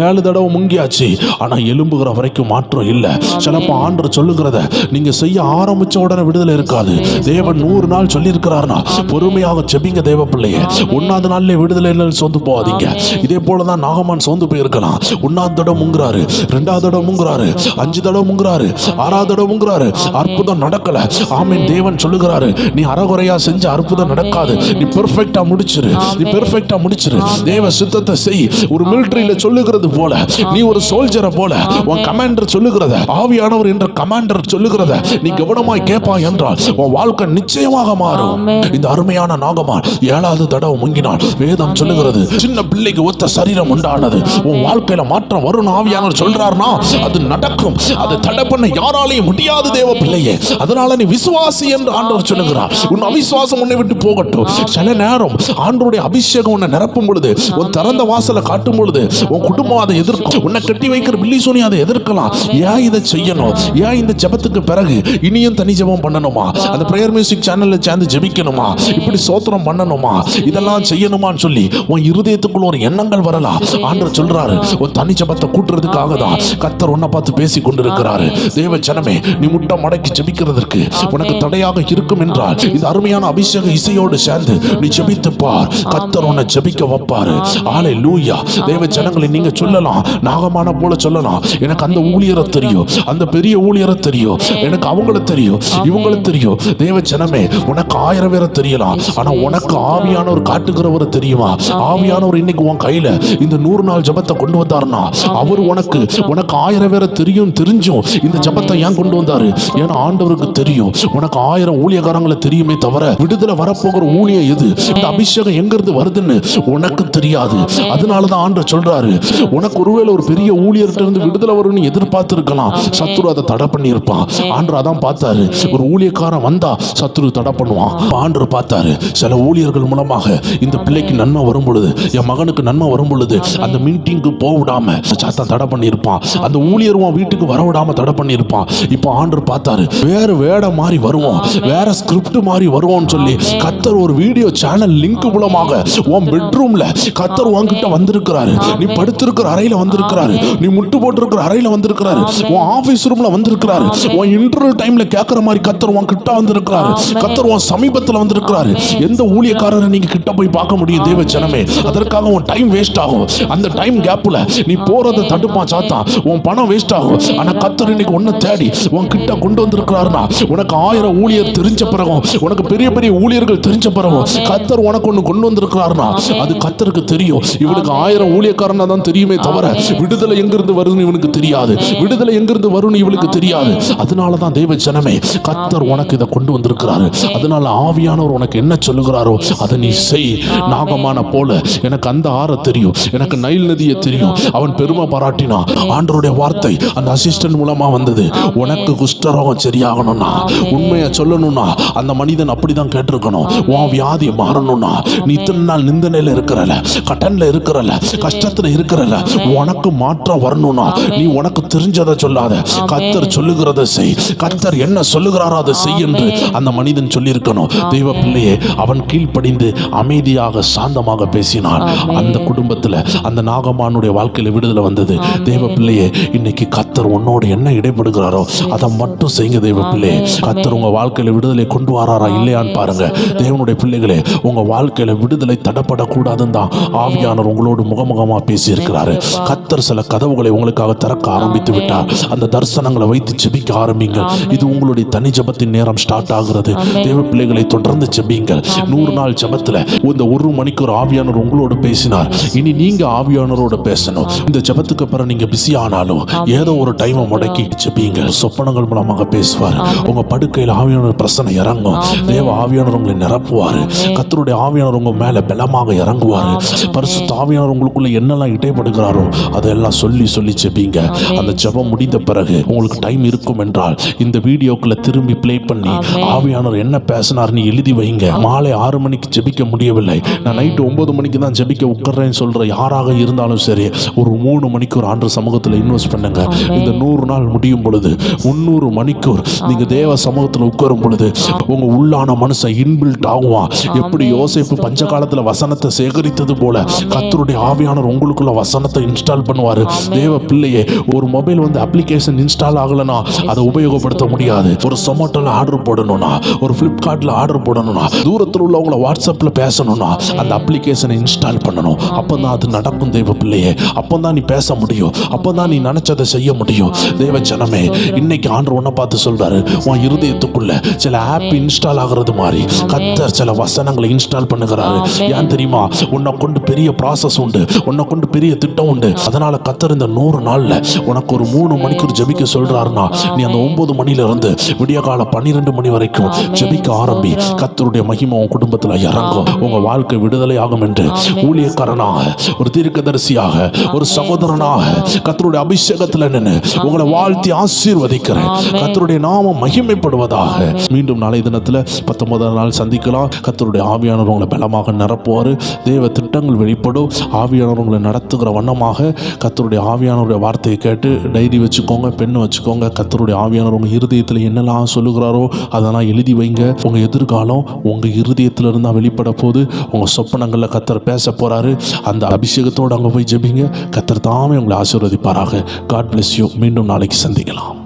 7 தடவை முங்கியாச்சு. ஆனா எலும்புகிற வரைக்கும் மாற்றம் இல்லை. சிலப்போ ஆண்டவர் சொல்லுகிறத நீங்க செய்ய ஆரம்பிச்ச உடனே விடுதலை இருக்காது. தேவன் 100 நாள் சொல்லி இருக்கிறார்னா பொறுமையாக செபிங்க தேவ பிள்ளையே. 1வது நாள்ல விடுதலை இல்லைன்னு சோர்ந்து போகாதீங்க. இதே போலதான் நாகமான் சோர்ந்து போயிருக்கலாம். 1வது தடவை முங்குறாரு, 2வது தடவை முங்குறாரு, 5 தடவை முங்குறாரு, 6வது தடவை முங்குறாரு, அற்புதம் நடக்கல. ஆமென். தேவன் சொல்லுகிறாரு, நீ அறகுறையா செஞ்ச அற்புதம் நடக்காது, நீ பெர்ஃபெக்ட்டா முடிச்சிரு, நீ பெர்ஃபெக்ட்டா முடிச்சிரு. தேவ சித்தத்தை செய். ஒரு மிலிட்டரியில சொல்லுகிறது போல, நீ ஒரு சோல்ஜரை போல, உன் கமாண்டர் சொல்லுகிறத, ஆவியானவர் என்ற கமாண்டர் சொல்லுகிறத நீ கவனமாய் கேட்பாய் என்றால் உன் வாழ்க்கை நிச்சயமாக மாறும். இந்த அருமையான நாகமான் 7வது தடவை முங்கினான். வேதம் சொல்லுகிறது, சின்ன பிள்ளைக்கு ஒத்த சரீரம் உண்டானது. உன் வாழ்க்கையில மாற்றம் வரும் ஆவியானவர் சொல்றார்னா அது நடக்கும். அதை தடை பண்ண யாராலையும் முடியாது தேவ பிள்ளையே. அதனால நீ விசுவாசி என்று ஆண்டவர் சொல்லுகிறார். உன் அவிசுவாசம் உன்னை விட்டு போகட்டும். சில நேரம் ஆண்டவருடைய அபிஷேகம் உன்னை நிரப்பும் பொழுது, உன் திறந்த வாசலை காட்டும் பொழுது, உன் குடும்பம் அதை எதிர்க்கும். உன்னை கட்டி வைக்கிற பில்லி சோனி அதை எதிர்க்கலாம். ஏன் இதை செய்யணும்? ஏன் இந்த ஜெபத்துக்கு பிறகு இனியும் தனி ஜெபம் பண்ணணுமா? அந்த பிரேயர் மியூசிக் சேனல்ல சேர்ந்து ஜெபிக்கணுமா? இப்படி சோத்திரம் பண்ணணுமா? இதெல்லாம் செய்யணுமான்னு சொல்லி உன் இருதயத்துக்குள்ள ஒரு எண்ணங்கள் வரலாம். ஆண்டவர் சொல்றாரு, உன் தனி ஜெபத்தை கூட்டுறதுக்காக தான் கர்த்தர் உன்னை பார்த்து பேசி கொண்டிருக்கிறாரு. தேவ ஜனமே, நீ முட்டை மடக்கி ஜெபிக்கிறதற்கு உனக்கு தடையாக இருக்கும் என்றால் இந்த அருமையான அபிஷேக இசையோடு சேர்ந்து நீ ஜெபித்து பார். கர்த்தர் உன்னை ஜெபிக்க வைப்பாரு. ஹல்லேலூயா. தேவ ஜனங்களை நீங்க சொல்லலாம், நாகமான போல சொல்லலாம், எனக்கு அந்த ஊழியரை தெரியும், அந்த பெரிய ஊழியரை தெரியும், எனக்கு அவங்கள தெரியும், இவங்கள தெரியும். தேவ ஜனமே, உனக்கு 1000 பேரை தெரியலாம், ஆனா உனக்கு ஆவியானவர் காட்டுகிறவர் தெரியுமா? ஆவியானவர் இன்னைக்கு உன் கையில இந்த 100 நாள் ஜெபத்தை கொண்டு வந்தாருன்னா அவர் உனக்கு 1000 பேரை தெரியும். தெரிஞ்சும் இந்த ஜெபத்தை ஏன் கொண்டு வந்தாரு? ஏன்னா ஆண்டவருக்கு தெரியும் உனக்கு 1000 ஊழியக்காரங்களை தெரியுமே தவிர விடுதலை வரப்போகிற ஊழியம் எது, இந்த அபிஷேகம் எங்க இருந்து வருதுன்னு உனக்கு தெரியாது. அதனாலதான் ஆண்டவர் சொல்றாரு, உனக்கு ஒருவேளை ஒரு பெரிய ஊழியர்கிட்ட இருந்து விடுதலை வரும்னு எதிர்பார்த்து இருக்கலாம், சத்துரு அதை தடை பண்ணி இருப்பான். ஆண்டவர் அதான் பார்த்தாரு, ஒரு ஊழியக்காரன் வந்தா சத்துரு தடை பண்ணுவான். ஆண்டவர் பார்த்தாரு, சில ஊழியர்கள் மூலமாக இந்த பிள்ளைக்கு நன்மை வரும் பொழுது, என் மகனுக்கு நன்மை வரும் பொழுது அந்த மீட்டிங்கு போக விடாம சாத்தான் தடை பண்ணி இருப்பான். அந்த ஊழியர் வீட்டுக்கு வர விடாம தடை பண்ணி இருப்பான். இப்போ ஆண்டவர் பார்த்தாரு, வேற வேடம் மாதிரி வருவோம், வேற ஸ்கிரிப்ட் மாதிரி வருவோம்னு சொல்லி கர்த்தர் ஒரு வீடியோ சேனல் லிங்க் மூலமாக உன் பெட்ரூம்ல கர்த்தர் உன்கிட்ட வந்திருக்கிறாரு. நீ படுத்திருக்கிற அறையில வந்திருக்கிறாரு, நீ முட்டு போட்டிருக்கிற அறையில வந்திருக்கிறாரு, உன் ஆபீஸ் ரூம்ல வந்திருக்கிறாரு, உன் இன்டர்வல் டைம்ல கேட்கிற மாதிரி கர்த்தர் உன் கிட்ட வந்திருக்கிறாரு. கர்த்தர் உன் சமீபத்தில் வந்திருக்கிறாரு. எந்த ஊழியக்காரரை நீங்க கிட்ட போய் பார்க்க முடியும் தேவ ஜனமே? அதற்காக உன் டைம் வேஸ்ட் ஆகும். அந்த டைம் கேப்ல நீ போறதை தடுப்பா சாத்தான், உன் பணம் வேஸ்ட் ஆகும். ஆனா கர்த்தர் இன்னைக்கு ஒன்ன தேடி உன் கிட்ட கொண்டு வந்திருக்கிறாருன்னா, உனக்கு 1000 ஊழியர் தெரிஞ்ச பிறகும், உனக்கு பெரிய பெரிய ஊழியர்கள் தெரிஞ்ச பிறகும் கர்த்தர் உனக்கு ஒண்ணு கொண்டு வந்திருக்கிறாருன்னா அது கர்த்தருக்கு தெரியும். இவனுக்கு 1000 ஊழியக்காரனா தான் தெரியுமே தவிர விடுதலை எங்கிருந்து வரும்னு இவனுக்கு தெரியாது, விடுதலை எங்கிருந்து வரும்னு இவளுக்கு தெரியாது. அதனாலதான் தேவ ஜனமே, கர்த்தர் உனக்கு இதை கொண்டு வந்திருக்கிறாரு. அதனால ஆவியானவர் உனக்கு என்ன சொல்லுகிறாரோ அதை நீ செய். நாகமான போல எனக்கு அந்த ஆற தெரியும், எனக்கு நைல் நதியை தெரியும். அவன் பெருமை பாராட்டினா. ஆண்டவருடைய வார்த்தை அந்த அசிஸ்டன்ட் மூலமா வந்தது. உனக்கு குஷ்டரோகம் சரியாகணும்னா, உண்மையை சொல்லணும்னா, அந்த மனிதன் அப்படிதான் கேட்டிருக்கணும். உன் வியாதி மாறணும்னா, நீ இத்தனை நாள் நிந்தனையில இருக்கிறல, கடன்ல இருக்கிறல, கஷ்டத்துல இருக்கிறல, உனக்கு மாற்றம் வரணும்னா நீ உனக்கு தெரிஞ்சதை சொல்லாத, கர்த்தர் சொல்லுகிறத செய். கர்த்தர் என்ன சொல்லுகிறாரோ அதை செய் என்று அந்த மனிதன் சொல்லியிருக்கணும். தெய்வ பிள்ளையே, அவன் கீழ்ப்படிந்து அமைதியாக சாந்தமாக பேசினான். அந்த குடும்பத்துல அந்த நாகமானுடைய வாழ்க்கையில விடுதலை வந்தது. தேவ பிள்ளையே, இன்னைக்கு கர்த்தர் உன்னோடு என்ன இடைப்படுகிறாரோ அதை மட்டும் செய்யுங்க. தேவ பிள்ளையே, கர்த்தர் உங்க வாழ்க்கையில விடுதலை கொண்டு வராரா இல்லையான்னு பாருங்க. தேவனுடைய பிள்ளைகளே, உங்க வாழ்க்கையில விடுதலை தடப்படக்கூடாதுன்னு தான் ஆவியானவர் உங்களோடு முகமுகமா பேசி இருக்கிறாரு. கர்த்தர் சில கதவுகளை உங்களுக்காக திறக்க ஆரம்பித்து விட்டார். அந்த தரிசனங்களை வைத்து ஜெபிக்க ஆரம்பிங்கள். இது உங்களுடைய தனி ஜெபத்தின் நேரம் ஸ்டார்ட் ஆகிறது. தேவ பிள்ளைகளை தொடர்ந்து ஜெபிங்கள். 100 நாள் ஜெபத்துல இந்த 1 மணிக்கு ஒரு ஆவியானவர் உங்களோடு பேசினார். இனி நீங்க ஆவியானவரோட பேசணும். இந்த ஜெபத்துக்கு அப்புறம் நீங்க பிஸியா ஆனாலும் ஏதோ ஒரு டைமை முடக்கி ஜெபிங்க. சொப்பனங்கள் மூலமாக பேசுவார். உங்க படுக்கையில் ஆவியானவர் பிரசன்னம் இறங்கும். தேவ ஆவியானவர் உங்களை நிரப்புவார். கர்த்தருடைய ஆவியானவர் உங்க மேல பலமாக இறங்குவார். பரிசுத்த ஆவியானவர் உங்களுக்குள்ள என்னெல்லாம் இடைப்படுகிறாரோ அதெல்லாம் சொல்லி சொல்லி ஜெபிங்க. அந்த ஜெபம் முடிந்த பிறகு உங்களுக்கு டைம் இருக்கும் என்றால் இந்த வீடியோக்குள்ள திரும்பி ப்ளே பண்ணி ஆவியானவர் என்ன பேசினார்னு எழுதி வைங்க. மாலை 6 மணிக்கு ஜெபிக்க முடியவில்லை, நான் நைட்டு 9 மணிக்கு தான் ஜெபிக்க உட்கார்றேன்னு சொல்ற யாராக இருந்தாலும் சரி, ஒரு 3 மணிக்கூர் ஆண்டு சமூகத்தில் இன்வெஸ்ட் பண்ணுங்க. இந்த 100 நாள் முடியும் பொழுது 300 மணிக்கூர் நீங்க தேவ சமூகத்தில் உட்காரும் பொழுது உங்க உள்ளான மனுஷன் இன்பில்ட் ஆகுவான். எப்படி யோசேப்பு பஞ்ச காலத்துல வசனத்தை சேகரித்தது போல கர்த்தருடைய ஆவியானவர் உங்களுக்குள்ள வசனத்தை இன்ஸ்டால் பண்ணுவாரு. தேவ பிள்ளையே, ஒரு மொபைல் அப்ளிகேஷன் இன்ஸ்டால் ஆகலனா அதை உபயோகப்படுத்த முடியாது. ஒரு சொமோட்டோல ஆர்டர் போடணும்னா, ஒரு பிளிப்கார்ட்ல ஆர்டர் போடணும்னா, தூரத்தில் உள்ளவங்களை வாட்ஸ்அப்ல பேசணும்னா அந்த அப்ளிகேஷனை இன்ஸ்டால் பண்ணணும். அப்பதான் அது நடக்கும். தேவ பிள்ளையே, அப்பதான் நீ பேச முடியும், அப்பதான் நீ நினைச்சதை செய்ய முடியும். தேவ ஜனமே, இன்னைக்கு ஆண்டவர் உன்னை பார்த்து சொல்றாரு, உன் இருதயத்துக்குள்ள சில ஆப் இன்ஸ்டால் ஆகிறது மாதிரி கர்த்தர் சில வசனங்களை இன்ஸ்டால் பண்ணுகிறாரு. ஏன் தெரியுமா? உன்னை கொண்டு பெரிய ப்ராசஸ் உண்டு, உன்னை கொண்டு பெரிய திட்டம் உண்டு. அதனால கர்த்தர் இந்த 100 நாள்ல உனக்கு ஒரு 3 மணிக்கு ஜெபிக்க சொல்றாருன்னா, நீ அந்த 9 மணில இருந்து விடிய கால 12 மணி வரைக்கும் ஜெபிக்க ஆரம்பி. கர்த்தருடைய மகிமை உன் குடும்பத்தில் இறங்கும். உங்க வாழ்க்கை விடுதலை ஆகும் என்று ஊழியக்காரனாக, ஒரு தீர்க்கதரிசியாக, ஒரு சகோதரனாக கர்த்தருடைய அபிஷேகத்தில் நின்று உங்களை வாழ்த்தி ஆசீர்வதிக்கிறேன். கர்த்தருடைய நாமம் மகிமைப்படுவதாக. மீண்டும் நாளை தினத்தில் 19ஆம் நாள் சந்திக்கலாம். கர்த்தருடைய ஆவியானவர் உங்களை பலமாக நிரப்புவார். தேவ திட்டங்கள் வெளிப்படும். ஆவியானவர் உங்களை நடத்துகிற வண்ணமாக கர்த்தருடைய ஆவியானவருடைய வார்த்தையை கேட்டு டைரி வச்சுக்கோங்க, பெண்ணு வச்சுக்கோங்க. கர்த்தருடைய ஆவியானவர் உங்கள் இருதயத்தில் என்னெல்லாம் சொல்லுகிறாரோ அதெல்லாம் எழுதி வைங்க. உங்கள் எதிர்காலம் உங்கள் இருதயத்தில் இருந்தால் வெளிப்பட போது. உங்கள் சொப்பனங்களில் கர்த்தர் பேச போகிறாரு. அந்த அபிஷேகத்தோடு அங்கே போய் ஜெபிங்க. கர்த்தர் தாமே உங்களை ஆசீர்வதிப்பாராக. God bless you. மீண்டும் நாளைக்கு சந்திக்கலாம்.